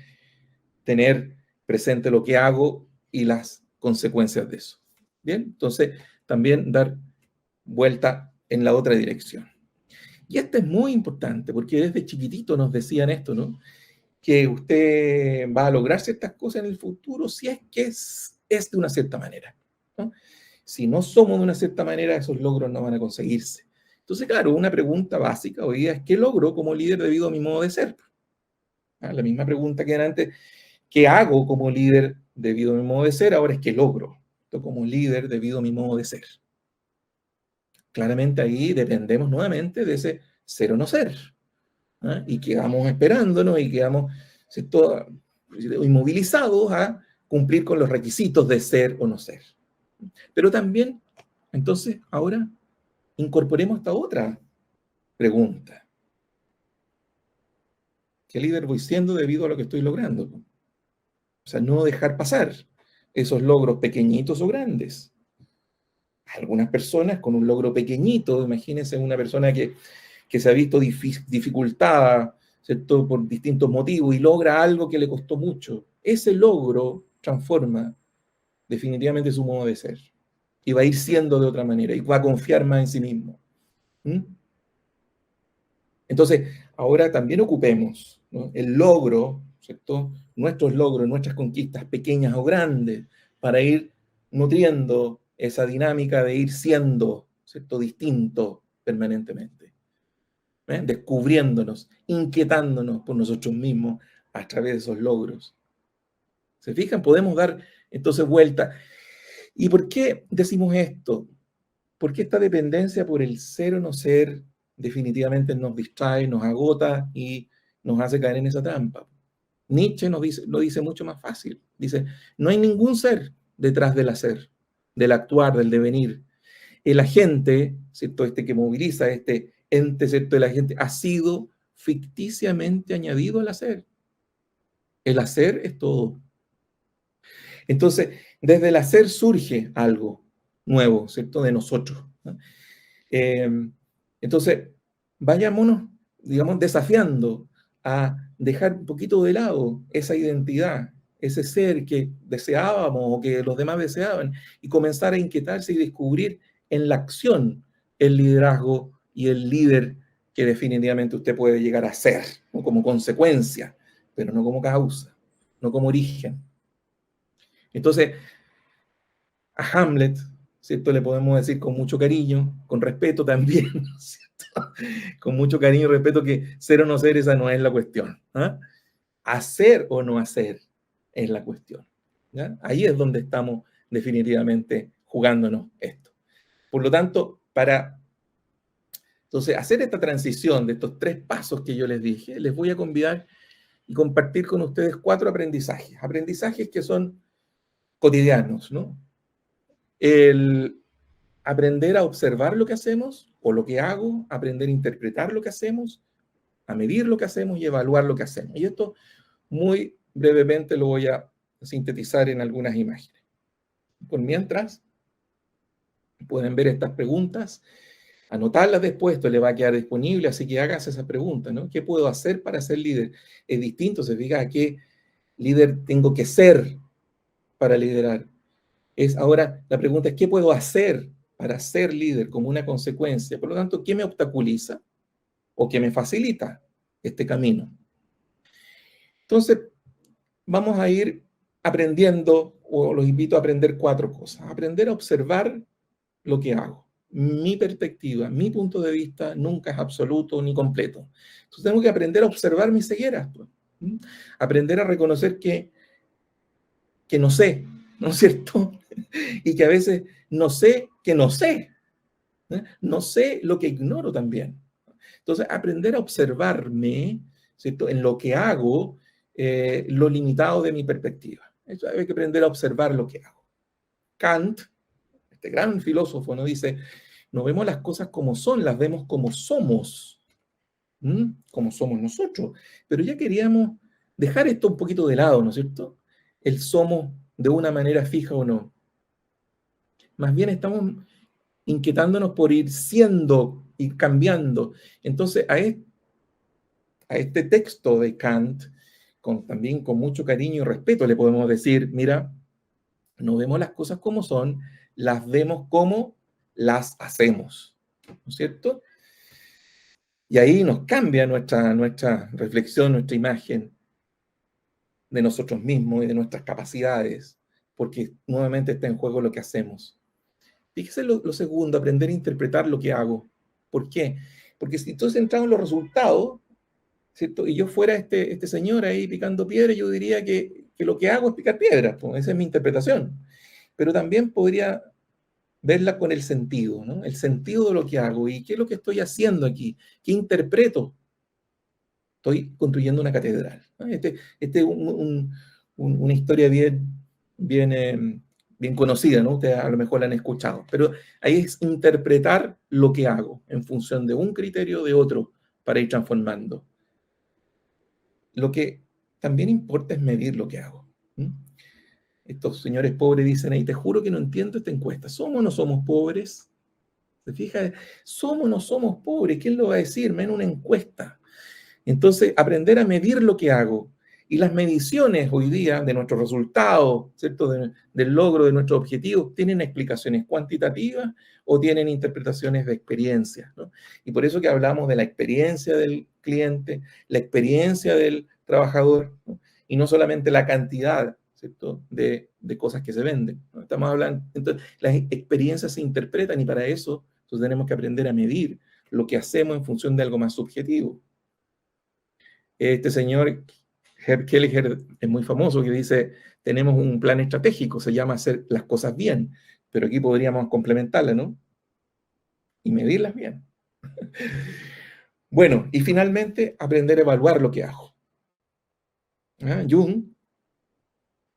[SPEAKER 2] tener presente lo que hago y las consecuencias de eso. Bien, entonces también dar vuelta en la otra dirección. Y esto es muy importante porque desde chiquitito nos decían esto, ¿no? Que usted va a lograr ciertas cosas en el futuro si es que es de una cierta manera, ¿no? Si no somos de una cierta manera, esos logros no van a conseguirse. Entonces, claro, una pregunta básica hoy día es: ¿qué logro como líder debido a mi modo de ser? ¿Ah? La misma pregunta que era antes: ¿qué hago como líder debido a mi modo de ser? Ahora es: ¿qué logro como líder debido a mi modo de ser? Claramente ahí dependemos nuevamente de ese ser o no ser, ¿ah? Y quedamos esperándonos y quedamos, ¿cierto?, inmovilizados a cumplir con los requisitos de ser o no ser. Pero también, entonces, ahora incorporemos esta otra pregunta: ¿qué líder voy siendo debido a lo que estoy logrando? O sea, no dejar pasar esos logros pequeñitos o grandes. Algunas personas con un logro pequeñito, imagínense una persona que se ha visto dificultada, ¿cierto?, por distintos motivos y logra algo que le costó mucho. Ese logro transforma definitivamente su modo de ser y va a ir siendo de otra manera y va a confiar más en sí mismo. ¿Mm? Entonces, ahora también ocupemos, ¿no?, el logro, ¿cierto?, nuestros logros, nuestras conquistas pequeñas o grandes, para ir nutriendo esa dinámica de ir siendo, ¿cierto?, distinto permanentemente, descubriéndonos, inquietándonos por nosotros mismos a través de esos logros. ¿Se fijan? Podemos dar entonces vuelta. ¿Y por qué decimos esto? Porque esta dependencia por el ser o no ser definitivamente nos distrae, nos agota y nos hace caer en esa trampa. Nietzsche lo dice mucho más fácil. Dice: no hay ningún ser detrás del hacer, del actuar, del devenir. El agente, ¿cierto?, este que moviliza, este ente, ¿cierto?, el agente, ha sido ficticiamente añadido al hacer. El hacer es todo. Entonces, desde el hacer surge algo nuevo, ¿cierto?, de nosotros, ¿no? Entonces, vayámonos, digamos, desafiando a dejar un poquito de lado esa identidad, ese ser que deseábamos o que los demás deseaban, y comenzar a inquietarse y descubrir en la acción el liderazgo y el líder que definitivamente usted puede llegar a ser, ¿no?, como consecuencia, pero no como causa, no como origen. Entonces, a Hamlet, ¿cierto?, le podemos decir con mucho cariño, con respeto también, ¿cierto?, con mucho cariño y respeto, que ser o no ser, esa no es la cuestión, ¿ah? Hacer o no hacer es la cuestión, ¿ya? Ahí es donde estamos definitivamente jugándonos esto. Por lo tanto, para entonces hacer esta transición de estos 3 pasos que yo les dije, les voy a convidar y compartir con ustedes 4 aprendizajes que son cotidianos, ¿no? El aprender a observar lo que hacemos o lo que hago, aprender a interpretar lo que hacemos, a medir lo que hacemos y evaluar lo que hacemos. Y esto muy brevemente lo voy a sintetizar en algunas imágenes. Por mientras, pueden ver estas preguntas, anotarlas después, esto le va a quedar disponible, así que hágase esa pregunta, ¿no? ¿Qué puedo hacer para ser líder? Es distinto, se fija a qué líder tengo que ser para liderar. Ahora, la pregunta es, ¿qué puedo hacer para ser líder como una consecuencia? Por lo tanto, ¿qué me obstaculiza o qué me facilita este camino? Entonces, vamos a ir aprendiendo, o los invito a aprender 4 cosas. Aprender a observar lo que hago. Mi perspectiva, mi punto de vista nunca es absoluto ni completo. Entonces tengo que aprender a observar mis cegueras. Pues. Aprender a reconocer que no sé, ¿no es cierto? Y que a veces no sé que no sé. No sé lo que ignoro también. Entonces, aprender a observarme, ¿cierto? En lo que hago, lo limitado de mi perspectiva. Eso hay que aprender a observar lo que hago. Kant, este gran filósofo, nos dice, no vemos las cosas como son, las vemos como somos, como somos nosotros. Pero ya queríamos dejar esto un poquito de lado, ¿no es cierto? El somos de una manera fija o no. Más bien estamos inquietándonos por ir siendo, ir cambiando. Entonces, a este texto de Kant, también con mucho cariño y respeto, le podemos decir, mira, no vemos las cosas como son, las vemos como las hacemos, ¿no es cierto? Y ahí nos cambia nuestra reflexión, nuestra imagen de nosotros mismos y de nuestras capacidades, porque nuevamente está en juego lo que hacemos. Fíjese lo segundo, aprender a interpretar lo que hago. ¿Por qué? Porque si entonces entramos en los resultados, ¿cierto? Y yo fuera este señor ahí picando piedra, yo diría que lo que hago es picar piedras, pues, esa es mi interpretación. Pero también podría verla con el sentido, ¿no? El sentido de lo que hago y qué es lo que estoy haciendo aquí, qué interpreto. Estoy construyendo una catedral, ¿no? Este es una historia bien conocida, ¿no? Ustedes a lo mejor la han escuchado, pero ahí es interpretar lo que hago en función de un criterio o de otro para ir transformando. Lo que también importa es medir lo que hago. Estos señores pobres dicen ahí, te juro que no entiendo esta encuesta. ¿Somos o no somos pobres? ¿Se fija? ¿Somos o no somos pobres? ¿Quién lo va a decir? En una encuesta. Entonces, aprender a medir lo que hago. Y las mediciones hoy día de nuestros resultados, ¿cierto? Del logro de nuestros objetivos, ¿tienen explicaciones cuantitativas o tienen interpretaciones de experiencias, ¿no? Y por eso que hablamos de la experiencia del cliente, la experiencia del trabajador, ¿no? Y no solamente la cantidad, ¿cierto? De cosas que se venden, ¿no? Estamos hablando, entonces, las experiencias se interpretan y para eso entonces tenemos que aprender a medir lo que hacemos en función de algo más subjetivo. Este señor Herb Kelleher es muy famoso que dice, tenemos un plan estratégico, se llama hacer las cosas bien, pero aquí podríamos complementarla, ¿no? Y medirlas bien. Bueno, y finalmente, aprender a evaluar lo que hago. Jung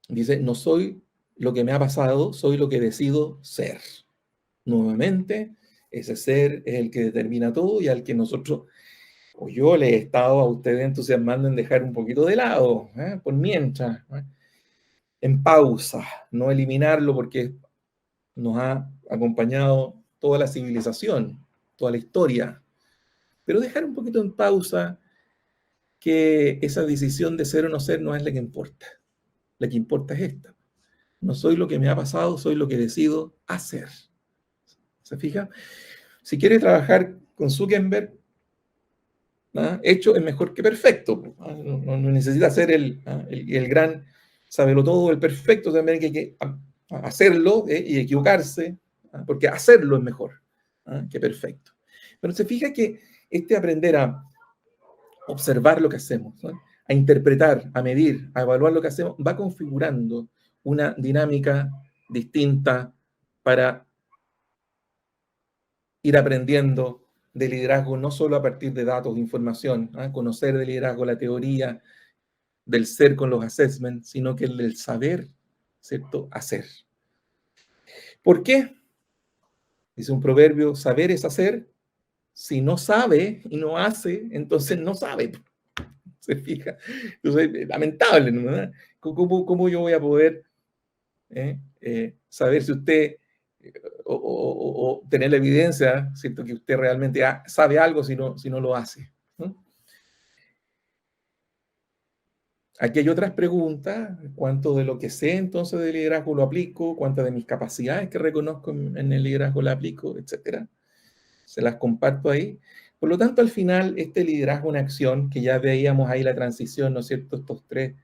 [SPEAKER 2] dice, no soy lo que me ha pasado, soy lo que decido ser. Nuevamente, ese ser es el que determina todo y al que nosotros, o yo le he estado a ustedes entusiasmando en dejar un poquito de lado, por mientras, en pausa, no eliminarlo porque nos ha acompañado toda la civilización, toda la historia, pero dejar un poquito en pausa que esa decisión de ser o no ser no es la que importa. La que importa es esta. No soy lo que me ha pasado, soy lo que decido hacer. ¿Se fija? Si quiere trabajar con Zuckerberg, hecho es mejor que perfecto. No necesita ser el gran sabelo todo, el perfecto, también hay que hacerlo y equivocarse, porque hacerlo es mejor que perfecto. Pero se fija que aprender a observar lo que hacemos, ¿no? A interpretar, a medir, a evaluar lo que hacemos, va configurando una dinámica distinta para ir aprendiendo de liderazgo, no solo a partir de datos, de información, conocer de liderazgo la teoría del ser con los assessments, sino que el del saber, ¿cierto? Hacer. ¿Por qué? Dice un proverbio, saber es hacer. Si no sabe y no hace, entonces no sabe. ¿Se fija? Entonces, lamentable, ¿no? ¿Cómo yo voy a poder saber si usted, o tener la evidencia, ¿cierto?, que usted realmente sabe algo si no lo hace, ¿no? Aquí hay otras preguntas. ¿Cuánto de lo que sé entonces de liderazgo lo aplico? ¿Cuántas de mis capacidades que reconozco en el liderazgo la aplico? Etcétera. Se las comparto ahí. Por lo tanto, al final, este liderazgo en acción, que ya veíamos ahí la transición, ¿no es cierto? Estos tres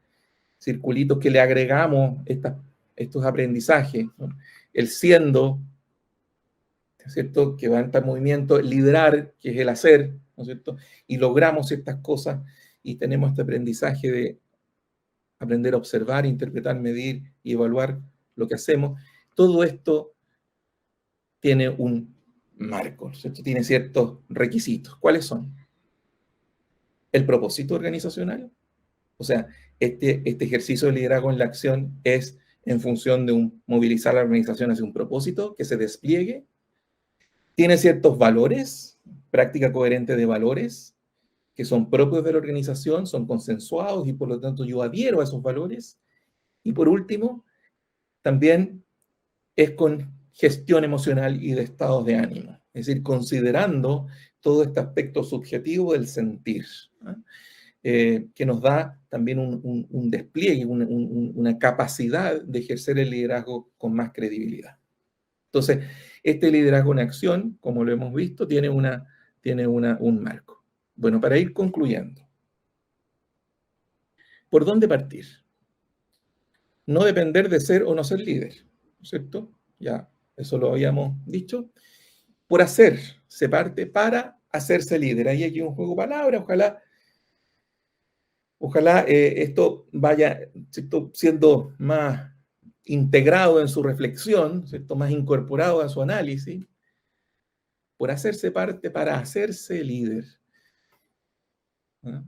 [SPEAKER 2] circulitos que le agregamos estos aprendizajes, ¿no? El siendo, ¿no es cierto?, que va en este movimiento, el liderar, que es el hacer, ¿no es cierto? Y logramos estas cosas y tenemos este aprendizaje de aprender a observar, interpretar, medir y evaluar lo que hacemos. Todo esto tiene un marco, ¿no es cierto? Tiene ciertos requisitos. ¿Cuáles son? El propósito organizacional. O sea, este ejercicio de liderazgo en la acción es en función de movilizar a la organización hacia un propósito que se despliegue. Tiene ciertos valores, práctica coherente de valores, que son propios de la organización, son consensuados y por lo tanto yo adhiero a esos valores. Y por último, también es con gestión emocional y de estados de ánimo, es decir, considerando todo este aspecto subjetivo del sentir, ¿no? Que nos da también un despliegue, una capacidad de ejercer el liderazgo con más credibilidad. Entonces, este liderazgo en acción, como lo hemos visto, tiene un marco. Bueno, para ir concluyendo, ¿por dónde partir? No depender de ser o no ser líder, ¿no es cierto? Ya, eso lo habíamos dicho. Por hacer, se parte para hacerse líder. Ahí hay un juego de palabras, ojalá esto vaya, ¿cierto?, siendo más integrado en su reflexión, ¿cierto?, más incorporado a su análisis. Por hacerse parte para hacerse líder, ¿no?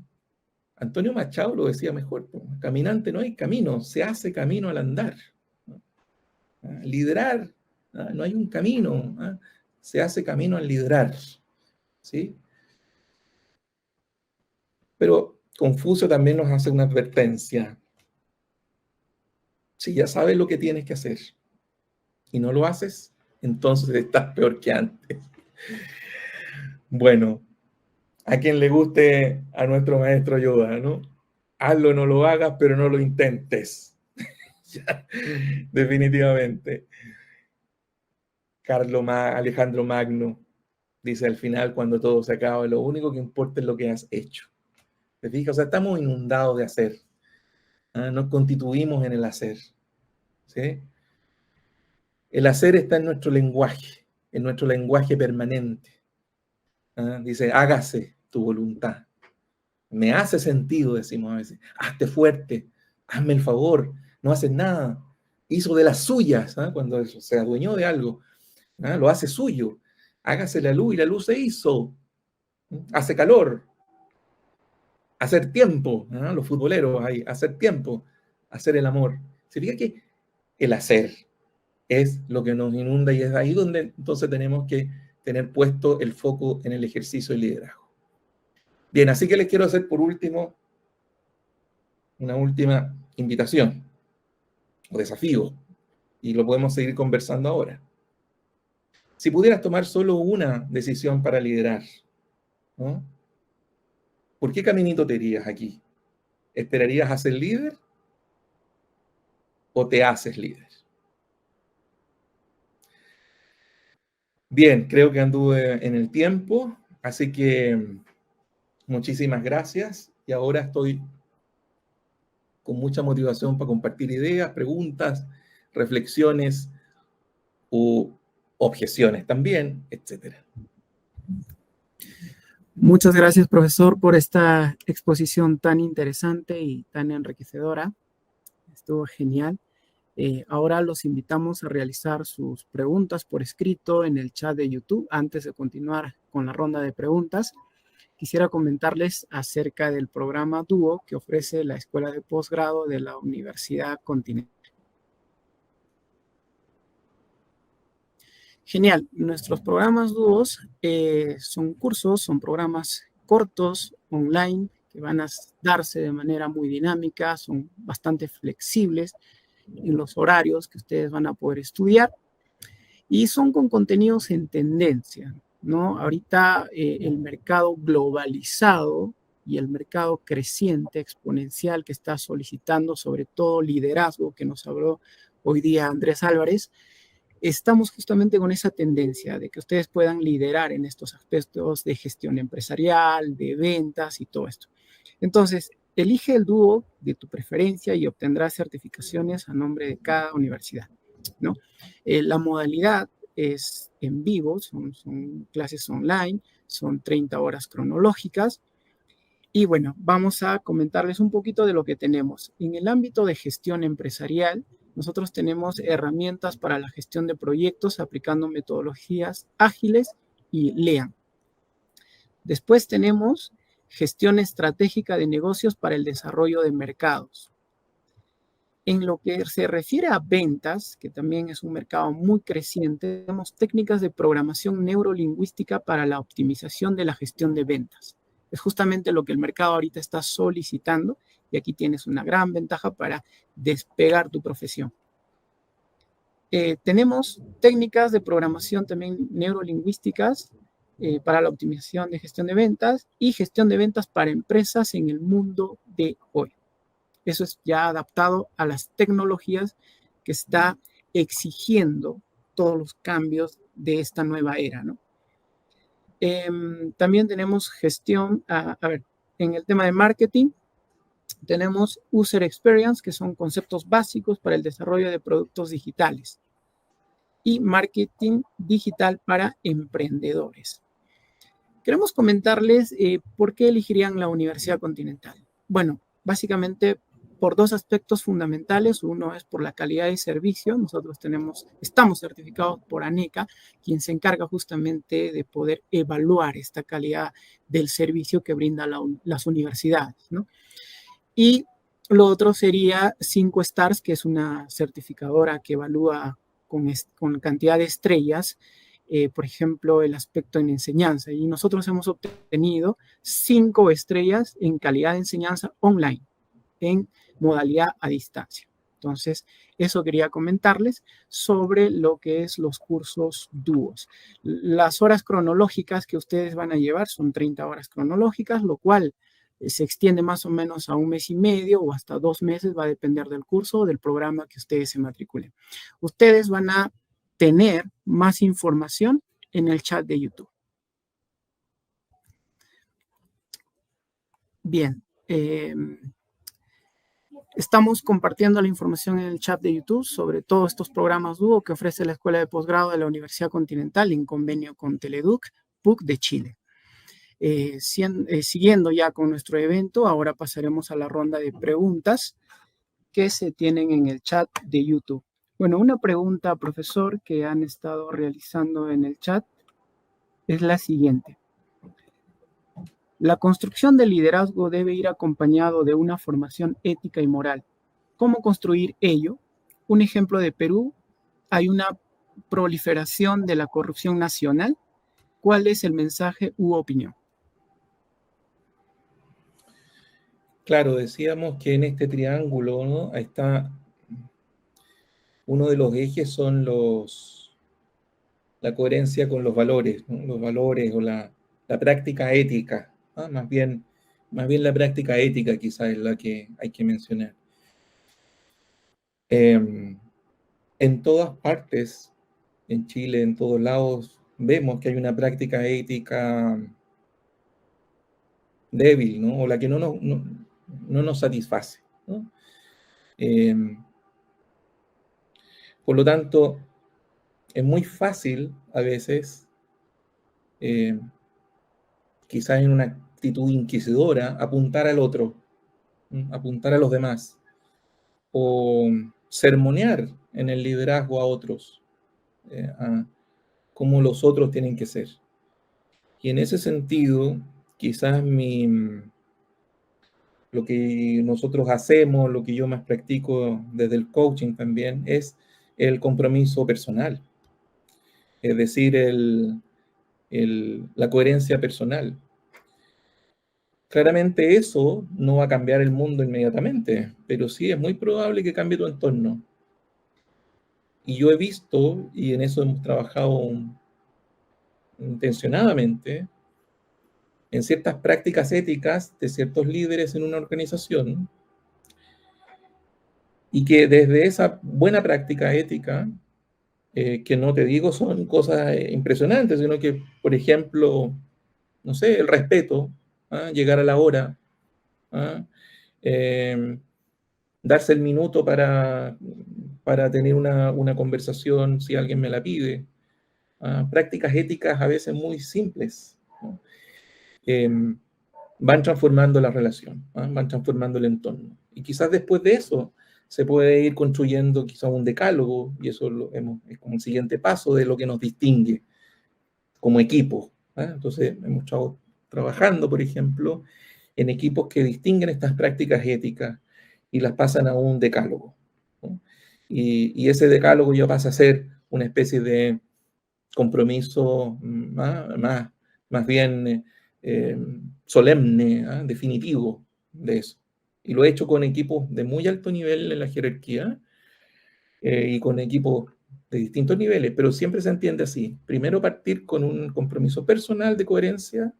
[SPEAKER 2] Antonio Machado lo decía mejor: caminante no hay camino, se hace camino al andar, ¿no? Liderar, no hay un camino, ¿no? Se hace camino al liderar, ¿sí? Pero Confucio también nos hace una advertencia. Si ya sabes lo que tienes que hacer y no lo haces, entonces estás peor que antes. Bueno, a quien le guste a nuestro maestro Yoda, ¿no? Hazlo, no lo hagas, pero no lo intentes. Definitivamente. Alejandro Magno dice al final, cuando todo se acaba, lo único que importa es lo que has hecho. ¿Te fijas? O sea, estamos inundados de hacer. Nos constituimos en el hacer, ¿sí? El hacer está en nuestro lenguaje permanente. Dice, hágase tu voluntad. Me hace sentido, decimos a veces. Hazte fuerte, hazme el favor, no haces nada. Hizo de las suyas, cuando se adueñó de algo, lo hace suyo. Hágase la luz y la luz se hizo. Hace calor. Hacer tiempo, los futboleros ahí, hacer tiempo, hacer el amor. Significa que el hacer es lo que nos inunda y es ahí donde entonces tenemos que tener puesto el foco en el ejercicio del liderazgo. Bien, así que les quiero hacer por último una última invitación o desafío, y lo podemos seguir conversando ahora. Si pudieras tomar solo una decisión para liderar, ¿no?, ¿por qué caminito te irías aquí? ¿Esperarías a ser líder o te haces líder? Bien, creo que anduve en el tiempo, así que muchísimas gracias y ahora estoy con mucha motivación para compartir ideas, preguntas, reflexiones u objeciones también, etcétera.
[SPEAKER 1] Muchas gracias, profesor, por esta exposición tan interesante y tan enriquecedora. Estuvo genial. Ahora los invitamos a realizar sus preguntas por escrito en el chat de YouTube. Antes de continuar con la ronda de preguntas, quisiera comentarles acerca del programa Duo que ofrece la Escuela de Posgrado de la Universidad Continental. Genial. Nuestros programas Duos son cursos, son programas cortos, online, que van a darse de manera muy dinámica, son bastante flexibles en los horarios que ustedes van a poder estudiar y son con contenidos en tendencia, ¿no? Ahorita el mercado globalizado y el mercado creciente, exponencial, que está solicitando sobre todo liderazgo, que nos habló hoy día Andrés Álvarez, estamos justamente con esa tendencia de que ustedes puedan liderar en estos aspectos de gestión empresarial, de ventas y todo esto. Entonces, elige el dúo de tu preferencia y obtendrás certificaciones a nombre de cada universidad, ¿no? La modalidad es en vivo, son clases online, son 30 horas cronológicas. Y bueno, vamos a comentarles un poquito de lo que tenemos. En el ámbito de gestión empresarial, nosotros tenemos herramientas para la gestión de proyectos aplicando metodologías ágiles y LEAN. Después tenemos gestión estratégica de negocios para el desarrollo de mercados. En lo que se refiere a ventas, que también es un mercado muy creciente, tenemos técnicas de programación neurolingüística para la optimización de la gestión de ventas. Es justamente lo que el mercado ahorita está solicitando y aquí tienes una gran ventaja para despegar tu profesión. Tenemos técnicas de programación también neurolingüísticas para la optimización de gestión de ventas y gestión de ventas para empresas en el mundo de hoy. Eso es ya adaptado a las tecnologías que está exigiendo todos los cambios de esta nueva era, ¿no? También tenemos gestión, en el tema de marketing, tenemos User Experience, que son conceptos básicos para el desarrollo de productos digitales, y marketing digital para emprendedores. Queremos comentarles por qué elegirían la Universidad Continental. Bueno, básicamente por dos aspectos fundamentales. Uno es por la calidad de servicio. Nosotros estamos certificados por ANECA, quien se encarga justamente de poder evaluar esta calidad del servicio que brindan las universidades, ¿no? Y lo otro sería 5 Stars, que es una certificadora que evalúa con cantidad de estrellas, por ejemplo, el aspecto en enseñanza. Y nosotros hemos obtenido 5 estrellas en calidad de enseñanza online, en modalidad a distancia. Entonces, eso quería comentarles sobre lo que es los cursos dúos. Las horas cronológicas que ustedes van a llevar son 30 horas cronológicas, lo cual se extiende más o menos a 1 mes y medio o hasta 2 meses, va a depender del curso o del programa que ustedes se matriculen. Ustedes van a tener más información en el chat de YouTube. Bien, estamos compartiendo la información en el chat de YouTube sobre todos estos programas dúo que ofrece la Escuela de Posgrado de la Universidad Continental en convenio con Teleduc, PUC de Chile. Siguiendo ya con nuestro evento, ahora pasaremos a la ronda de preguntas que se tienen en el chat de YouTube. Bueno, una pregunta, profesor, que han estado realizando en el chat es la siguiente. La construcción del liderazgo debe ir acompañado de una formación ética y moral. ¿Cómo construir ello? Un ejemplo de Perú, hay una proliferación de la corrupción nacional. ¿Cuál es el mensaje u opinión?
[SPEAKER 2] Claro, decíamos que en este triángulo, ¿no? Ahí está, uno de los ejes son la coherencia con los valores, ¿no? Los valores o la práctica ética, ¿no? Más bien la práctica ética quizás es la que hay que mencionar. En todas partes, en Chile, en todos lados, vemos que hay una práctica ética débil, ¿no? O la que no nos satisface, ¿no? Por lo tanto, es muy fácil a veces, quizás en una actitud inquisidora, apuntar al otro, ¿no? Apuntar a los demás, o sermonear en el liderazgo a otros, a cómo los otros tienen que ser. Y en ese sentido, quizás lo que nosotros hacemos, lo que yo más practico desde el coaching también, es el compromiso personal, es decir, la coherencia personal. Claramente eso no va a cambiar el mundo inmediatamente, pero sí es muy probable que cambie tu entorno. Y yo he visto, y en eso hemos trabajado intencionadamente, en ciertas prácticas éticas de ciertos líderes en una organización, y que desde esa buena práctica ética, que no te digo son cosas impresionantes, sino que, por ejemplo, no sé, el respeto, ¿ah? Llegar a la hora, ¿ah? Eh, darse el minuto para tener una conversación si alguien me la pide, ¿ah? Prácticas éticas a veces muy simples, ¿no? Eh, van transformando la relación, ¿ah? Van transformando el entorno. Y quizás después de eso se puede ir construyendo quizás un decálogo, y eso es como el siguiente paso de lo que nos distingue como equipo, ¿ah? Entonces hemos estado trabajando, por ejemplo, en equipos que distinguen estas prácticas éticas y las pasan a un decálogo, ¿no? Y ese decálogo ya pasa a ser una especie de compromiso más bien solemne, ¿ah? Definitivo de eso. Y lo he hecho con equipos de muy alto nivel en la jerarquía, y con equipos de distintos niveles, pero siempre se entiende así. Primero partir con un compromiso personal de coherencia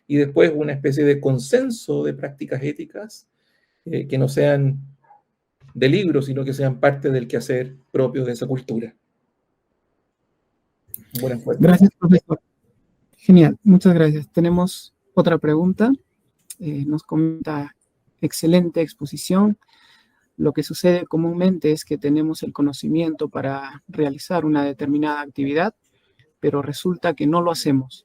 [SPEAKER 2] y después una especie de consenso de prácticas éticas, que no sean de libro, sino que sean parte del quehacer propio de esa cultura. Buenas fuertes.
[SPEAKER 1] Gracias, profesor. Genial, muchas gracias. Tenemos otra pregunta. Nos comenta, excelente exposición. Lo que sucede comúnmente es que tenemos el conocimiento para realizar una determinada actividad, pero resulta que no lo hacemos.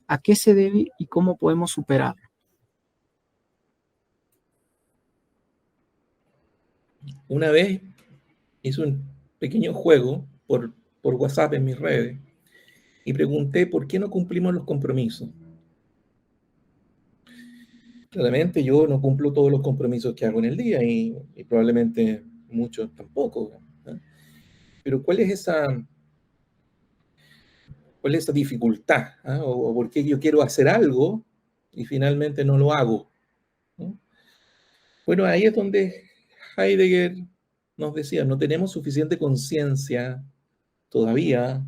[SPEAKER 1] ¿A qué se debe y cómo podemos superarlo?
[SPEAKER 2] Una vez hice un pequeño juego por WhatsApp en mis redes y pregunté por qué no cumplimos los compromisos. Claramente yo no cumplo todos los compromisos que hago en el día y probablemente muchos tampoco, ¿no? Pero cuál es esa dificultad? ¿Ah? O por qué yo quiero hacer algo y finalmente no lo hago, ¿no? Bueno, ahí es donde Heidegger nos decía, no tenemos suficiente conciencia todavía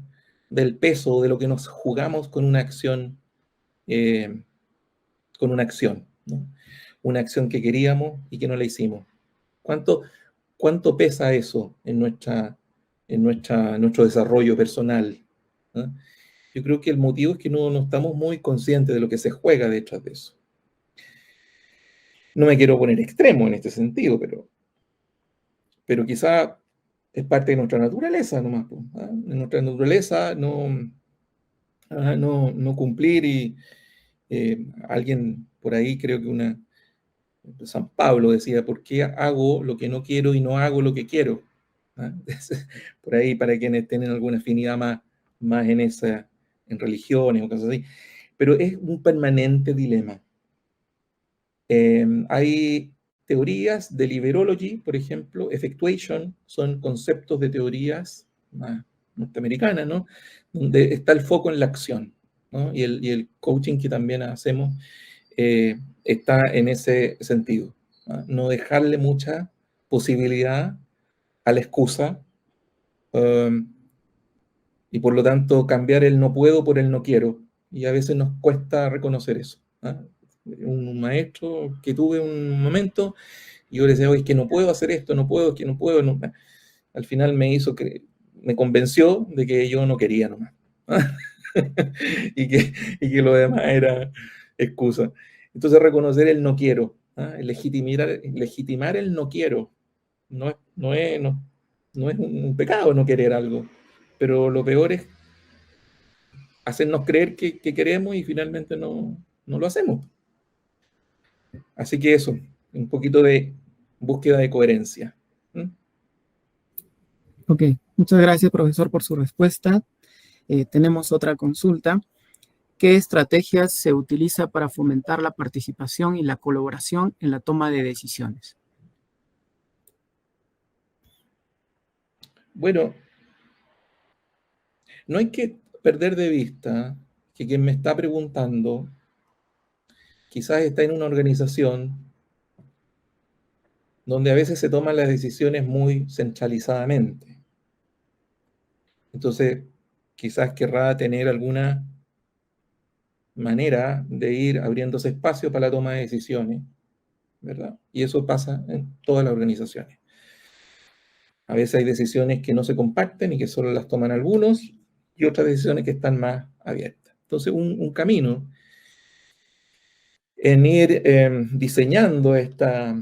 [SPEAKER 2] del peso de lo que nos jugamos eh, con una acción, ¿no? Una acción que queríamos y que no la hicimos. ¿Cuánto, cuánto pesa eso en nuestro desarrollo personal, ¿no? Yo creo que el motivo es que no estamos muy conscientes de lo que se juega detrás de eso. No me quiero poner extremo en este sentido, pero quizá es parte de nuestra naturaleza nomás, pues, ¿ah? En nuestra naturaleza no cumplir y alguien por ahí, creo que San Pablo decía, ¿por qué hago lo que no quiero y no hago lo que quiero? ¿Ah? Por ahí, para quienes tienen alguna afinidad más en religiones o cosas así. Pero es un permanente dilema. Hay teorías de liberology, por ejemplo, effectuation, son conceptos de teorías más norteamericanas, ¿no? Donde está el foco en la acción, ¿no? Y el coaching que también hacemos está en ese sentido, ¿no? No dejarle mucha posibilidad a la excusa, y por lo tanto cambiar el no puedo por el no quiero. Y a veces nos cuesta reconocer eso, ¿no? Un maestro que tuve un momento y yo le decía, oye, es que no puedo hacer esto, no puedo, es que no puedo. No. Al final me convenció de que yo no quería nomás. y que lo demás era excusa. Entonces reconocer el no quiero, ¿ah? Legitimar el no quiero. No es un pecado no querer algo, pero lo peor es hacernos creer que queremos y finalmente no lo hacemos. Así que eso, un poquito de búsqueda de coherencia. ¿Mm?
[SPEAKER 1] Ok, muchas gracias, profesor, por su respuesta. Tenemos otra consulta. ¿Qué estrategias se utiliza para fomentar la participación y la colaboración en la toma de decisiones?
[SPEAKER 2] Bueno, no hay que perder de vista que quien me está preguntando quizás está en una organización donde a veces se toman las decisiones muy centralizadamente. Entonces, quizás querrá tener alguna manera de ir abriéndose espacio para la toma de decisiones, ¿verdad? Y eso pasa en todas las organizaciones. A veces hay decisiones que no se comparten y que solo las toman algunos, y otras decisiones que están más abiertas. Entonces, un camino en ir diseñando esta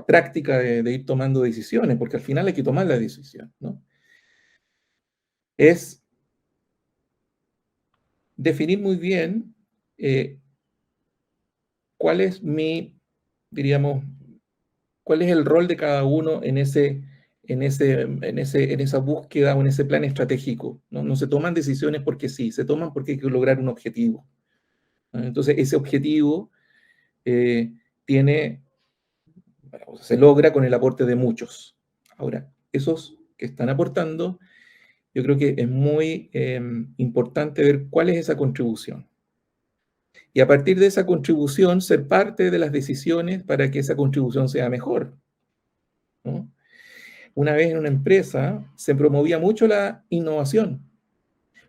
[SPEAKER 2] práctica de ir tomando decisiones, porque al final hay que tomar la decisión, ¿no? Es definir muy bien cuál es diríamos, cuál es el rol de cada uno en esa búsqueda o en ese plan estratégico, ¿no? No se toman decisiones porque sí, se toman porque hay que lograr un objetivo, ¿no? Entonces, ese objetivo se logra con el aporte de muchos. Ahora, esos que están aportando, yo creo que es muy importante ver cuál es esa contribución. Y a partir de esa contribución, ser parte de las decisiones para que esa contribución sea mejor, ¿no? Una vez en una empresa se promovía mucho la innovación,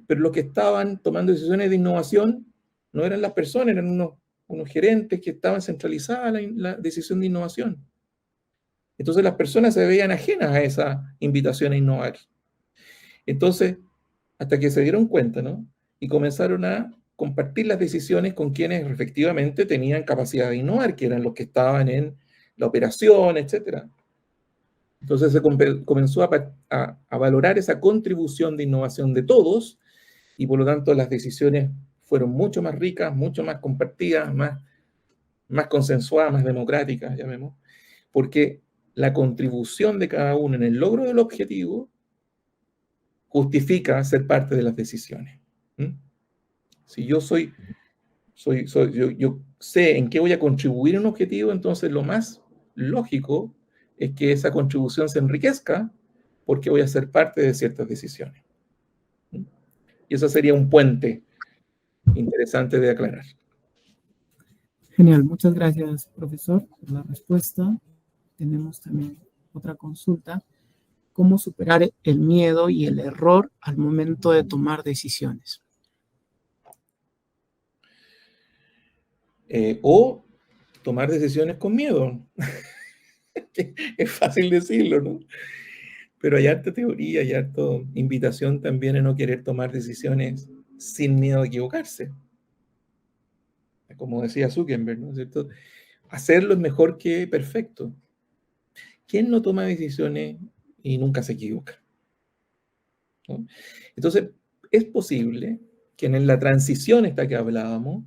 [SPEAKER 2] pero los que estaban tomando decisiones de innovación no eran las personas, eran unos gerentes que estaban centralizadas la decisión de innovación. Entonces las personas se veían ajenas a esa invitación a innovar. Entonces, hasta que se dieron cuenta, ¿no? Y comenzaron a compartir las decisiones con quienes efectivamente tenían capacidad de innovar, que eran los que estaban en la operación, etc. Entonces se comenzó a valorar esa contribución de innovación de todos, y por lo tanto las decisiones fueron mucho más ricas, mucho más compartidas, más consensuadas, más democráticas, llamemos, porque la contribución de cada uno en el logro del objetivo justifica ser parte de las decisiones. Si yo yo sé en qué voy a contribuir a un objetivo, entonces lo más lógico es que esa contribución se enriquezca porque voy a ser parte de ciertas decisiones. Y eso sería un puente interesante de aclarar.
[SPEAKER 1] Genial, muchas gracias, profesor, por la respuesta. Tenemos también otra consulta. ¿Cómo superar el miedo y el error al momento de tomar decisiones?
[SPEAKER 2] O tomar decisiones con miedo. Es fácil decirlo, ¿no? Pero hay harta teoría, hay harta invitación también a no querer tomar decisiones sin miedo a equivocarse. Como decía Zuckerberg, ¿no es cierto? Hacerlo es mejor que perfecto. ¿Quién no toma decisiones y nunca se equivoca? ¿No? Entonces, es posible que en la transición esta que hablábamos,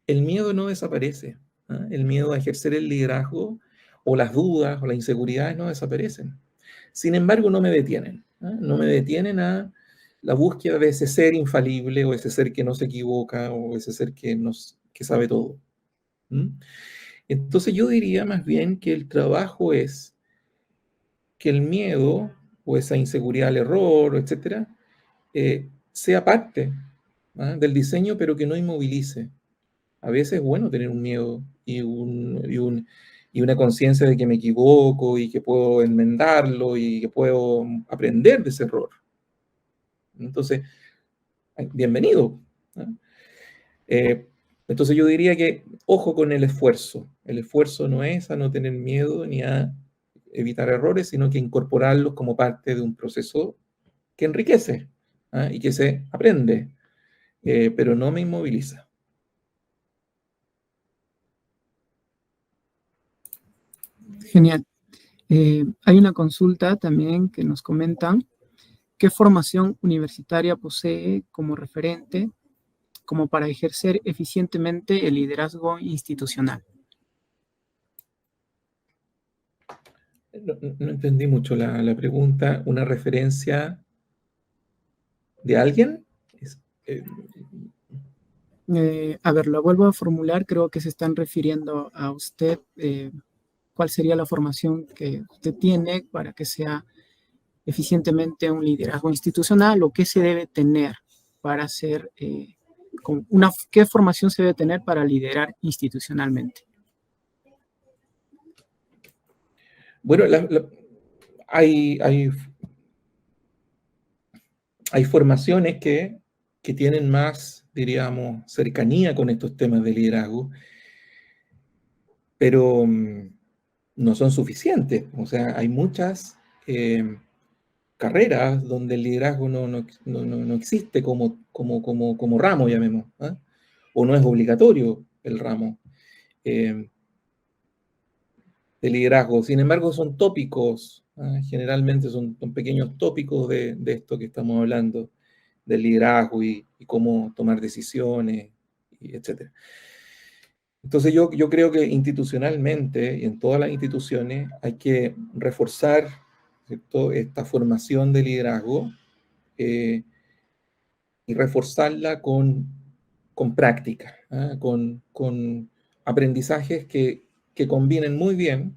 [SPEAKER 2] el miedo no desaparece, ¿no? El miedo a ejercer el liderazgo o las dudas o las inseguridades no desaparecen. Sin embargo, no me detienen, ¿no? No me detienen a la búsqueda de ese ser infalible o ese ser que no se equivoca o ese ser que sabe todo. Entonces yo diría más bien que el trabajo es que el miedo o esa inseguridad al error, etcétera, sea parte del diseño, pero que no inmovilice. A veces es bueno tener un miedo y una conciencia de que me equivoco y que puedo enmendarlo y que puedo aprender de ese error. Entonces, bienvenido. Entonces yo diría que ojo con el esfuerzo. El esfuerzo no es a no tener miedo ni a evitar errores, sino que incorporarlos como parte de un proceso que enriquece y que se aprende, pero no me inmoviliza.
[SPEAKER 1] Genial. Hay una consulta también que nos comentan: ¿qué formación universitaria posee como referente como para ejercer eficientemente el liderazgo institucional?
[SPEAKER 2] No entendí mucho la pregunta. ¿Una referencia de alguien?
[SPEAKER 1] A ver, lo vuelvo a formular. Creo que se están refiriendo a usted. ¿Cuál sería la formación que usted tiene para que sea eficientemente un liderazgo institucional, o qué se debe tener para ser ¿qué formación se debe tener para liderar institucionalmente?
[SPEAKER 2] Bueno, hay formaciones que tienen más, diríamos, cercanía con estos temas de liderazgo, pero no son suficientes. O sea, hay muchas carreras donde el liderazgo no existe como ramo, llamemos, ¿eh? O no es obligatorio el ramo de liderazgo. Sin embargo, son tópicos, generalmente son pequeños tópicos de esto que estamos hablando, del liderazgo y cómo tomar decisiones, etc. Entonces yo creo que institucionalmente y en todas las instituciones hay que reforzar, ¿cierto?, esta formación de liderazgo y reforzarla con práctica, con aprendizajes que combinen muy bien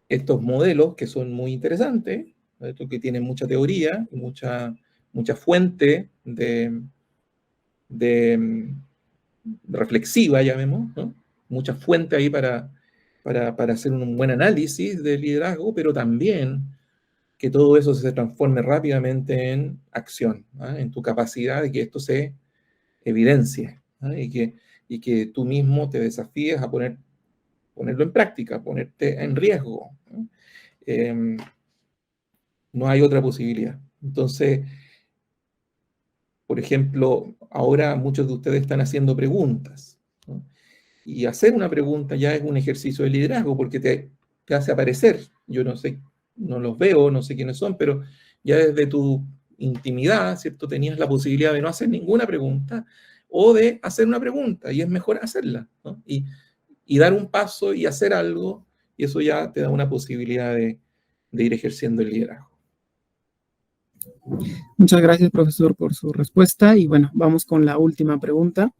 [SPEAKER 2] estos modelos que son muy interesantes, ¿cierto?, que tienen mucha teoría y mucha fuente de reflexiva, llamemos, ¿no? Mucha fuente ahí para hacer un buen análisis del liderazgo, pero también que todo eso se transforme rápidamente en acción, en tu capacidad de que esto se evidencie, y que tú mismo te desafíes a ponerlo en práctica, ponerte en riesgo, ¿no? No hay otra posibilidad. Entonces, por ejemplo, ahora muchos de ustedes están haciendo preguntas, ¿no? Y hacer una pregunta ya es un ejercicio de liderazgo porque te hace aparecer. Yo no sé, no los veo, no sé quiénes son, pero ya desde tu intimidad, ¿cierto?, tenías la posibilidad de no hacer ninguna pregunta o de hacer una pregunta, y es mejor hacerla, ¿no? Y dar un paso y hacer algo, y eso ya te da una posibilidad de ir ejerciendo el liderazgo.
[SPEAKER 1] Muchas gracias, profesor, por su respuesta. Y bueno, vamos con la última pregunta.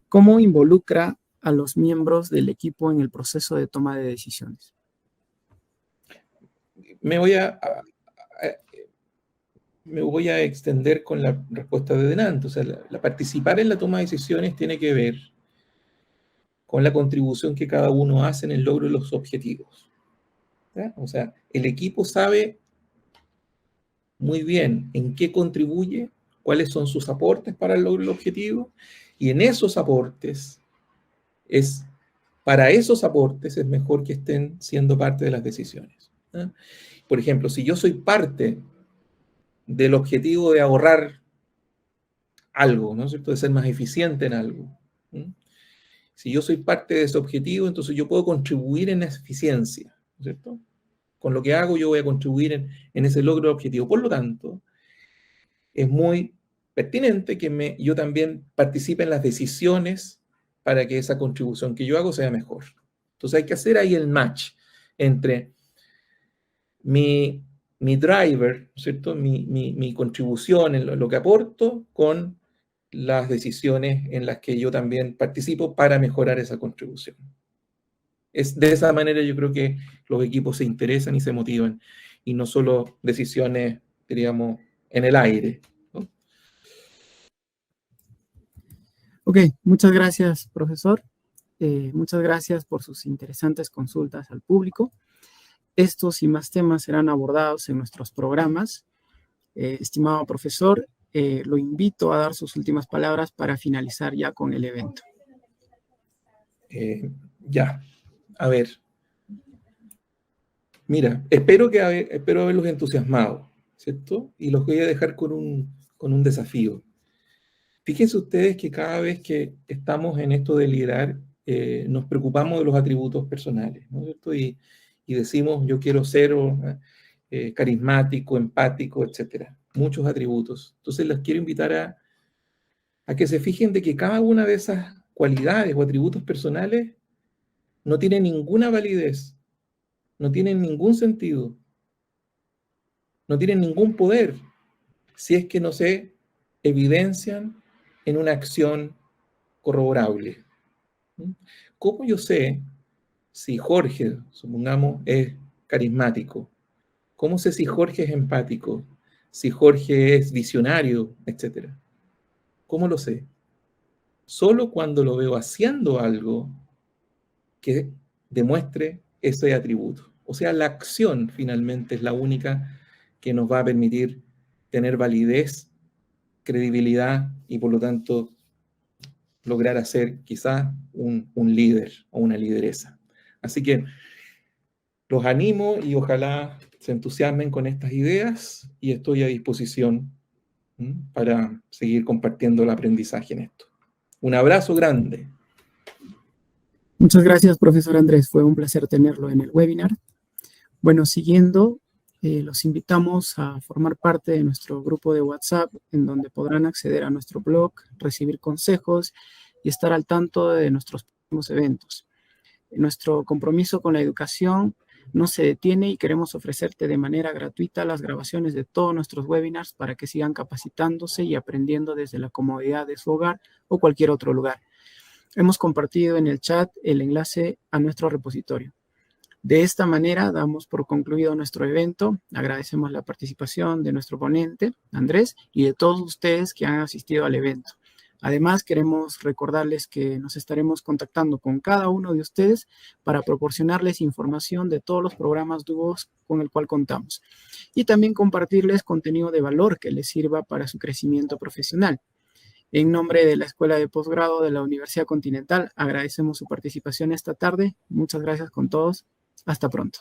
[SPEAKER 1] ¿Cómo involucra a los miembros del equipo en el proceso de toma de decisiones?
[SPEAKER 2] Me voy a extender con la respuesta de delante. O sea, participar en la toma de decisiones tiene que ver con la contribución que cada uno hace en el logro de los objetivos, ¿ya? O sea, el equipo sabe muy bien en qué contribuye, cuáles son sus aportes para el logro del objetivo, y en esos aportes para esos aportes es mejor que estén siendo parte de las decisiones, ¿ya? Por ejemplo, si yo soy parte del objetivo de ahorrar algo, ¿no es cierto?, de ser más eficiente en algo, ¿sí? Si yo soy parte de ese objetivo, entonces yo puedo contribuir en esa eficiencia, ¿no es cierto? Con lo que hago yo voy a contribuir en ese logro de objetivo. Por lo tanto, es muy pertinente que yo también participe en las decisiones para que esa contribución que yo hago sea mejor. Entonces hay que hacer ahí el match entre mi driver, ¿no es cierto?, mi contribución en lo que aporto con las decisiones en las que yo también participo para mejorar esa contribución. Es de esa manera yo creo que los equipos se interesan y se motivan, y no solo decisiones, diríamos, en el aire, ¿no?
[SPEAKER 1] Ok, muchas gracias, profesor. Muchas gracias por sus interesantes consultas al público. Estos y más temas serán abordados en nuestros programas. Estimado profesor, lo invito a dar sus últimas palabras para finalizar ya con el evento.
[SPEAKER 2] Ya, a ver. Mira, espero haberlos entusiasmado, ¿cierto? Y los voy a dejar con un desafío. Fíjense ustedes que cada vez que estamos en esto de liderar, nos preocupamos de los atributos personales, ¿no es cierto? Y decimos, yo quiero ser carismático, empático, etcétera. Muchos atributos. Entonces les quiero invitar a que se fijen de que cada una de esas cualidades o atributos personales no tiene ninguna validez, no tienen ningún sentido, no tienen ningún poder si es que no se evidencian en una acción corroborable. ¿Cómo yo sé si Jorge, supongamos, es carismático? ¿Cómo sé si Jorge es empático? Si Jorge es visionario, etcétera. ¿Cómo lo sé? solo cuando lo veo haciendo algo que demuestre ese atributo. O sea, la acción finalmente es la única que nos va a permitir tener validez, credibilidad y por lo tanto lograr hacer quizás un líder o una lideresa. Así que los animo y ojalá se entusiasmen con estas ideas y estoy a disposición para seguir compartiendo el aprendizaje en esto. Un abrazo grande.
[SPEAKER 1] Muchas gracias, profesor Andrés. Fue un placer tenerlo en el webinar. Bueno, siguiendo, los invitamos a formar parte de nuestro grupo de WhatsApp, en donde podrán acceder a nuestro blog, recibir consejos y estar al tanto de nuestros próximos eventos. Nuestro compromiso con la educación no se detiene y queremos ofrecerte de manera gratuita las grabaciones de todos nuestros webinars para que sigan capacitándose y aprendiendo desde la comodidad de su hogar o cualquier otro lugar. Hemos compartido en el chat el enlace a nuestro repositorio. De esta manera damos por concluido nuestro evento. Agradecemos la participación de nuestro ponente, Andrés, y de todos ustedes que han asistido al evento. Además, queremos recordarles que nos estaremos contactando con cada uno de ustedes para proporcionarles información de todos los programas dúos con el cual contamos y también compartirles contenido de valor que les sirva para su crecimiento profesional. En nombre de la Escuela de Posgrado de la Universidad Continental, agradecemos su participación esta tarde. Muchas gracias con todos. Hasta pronto.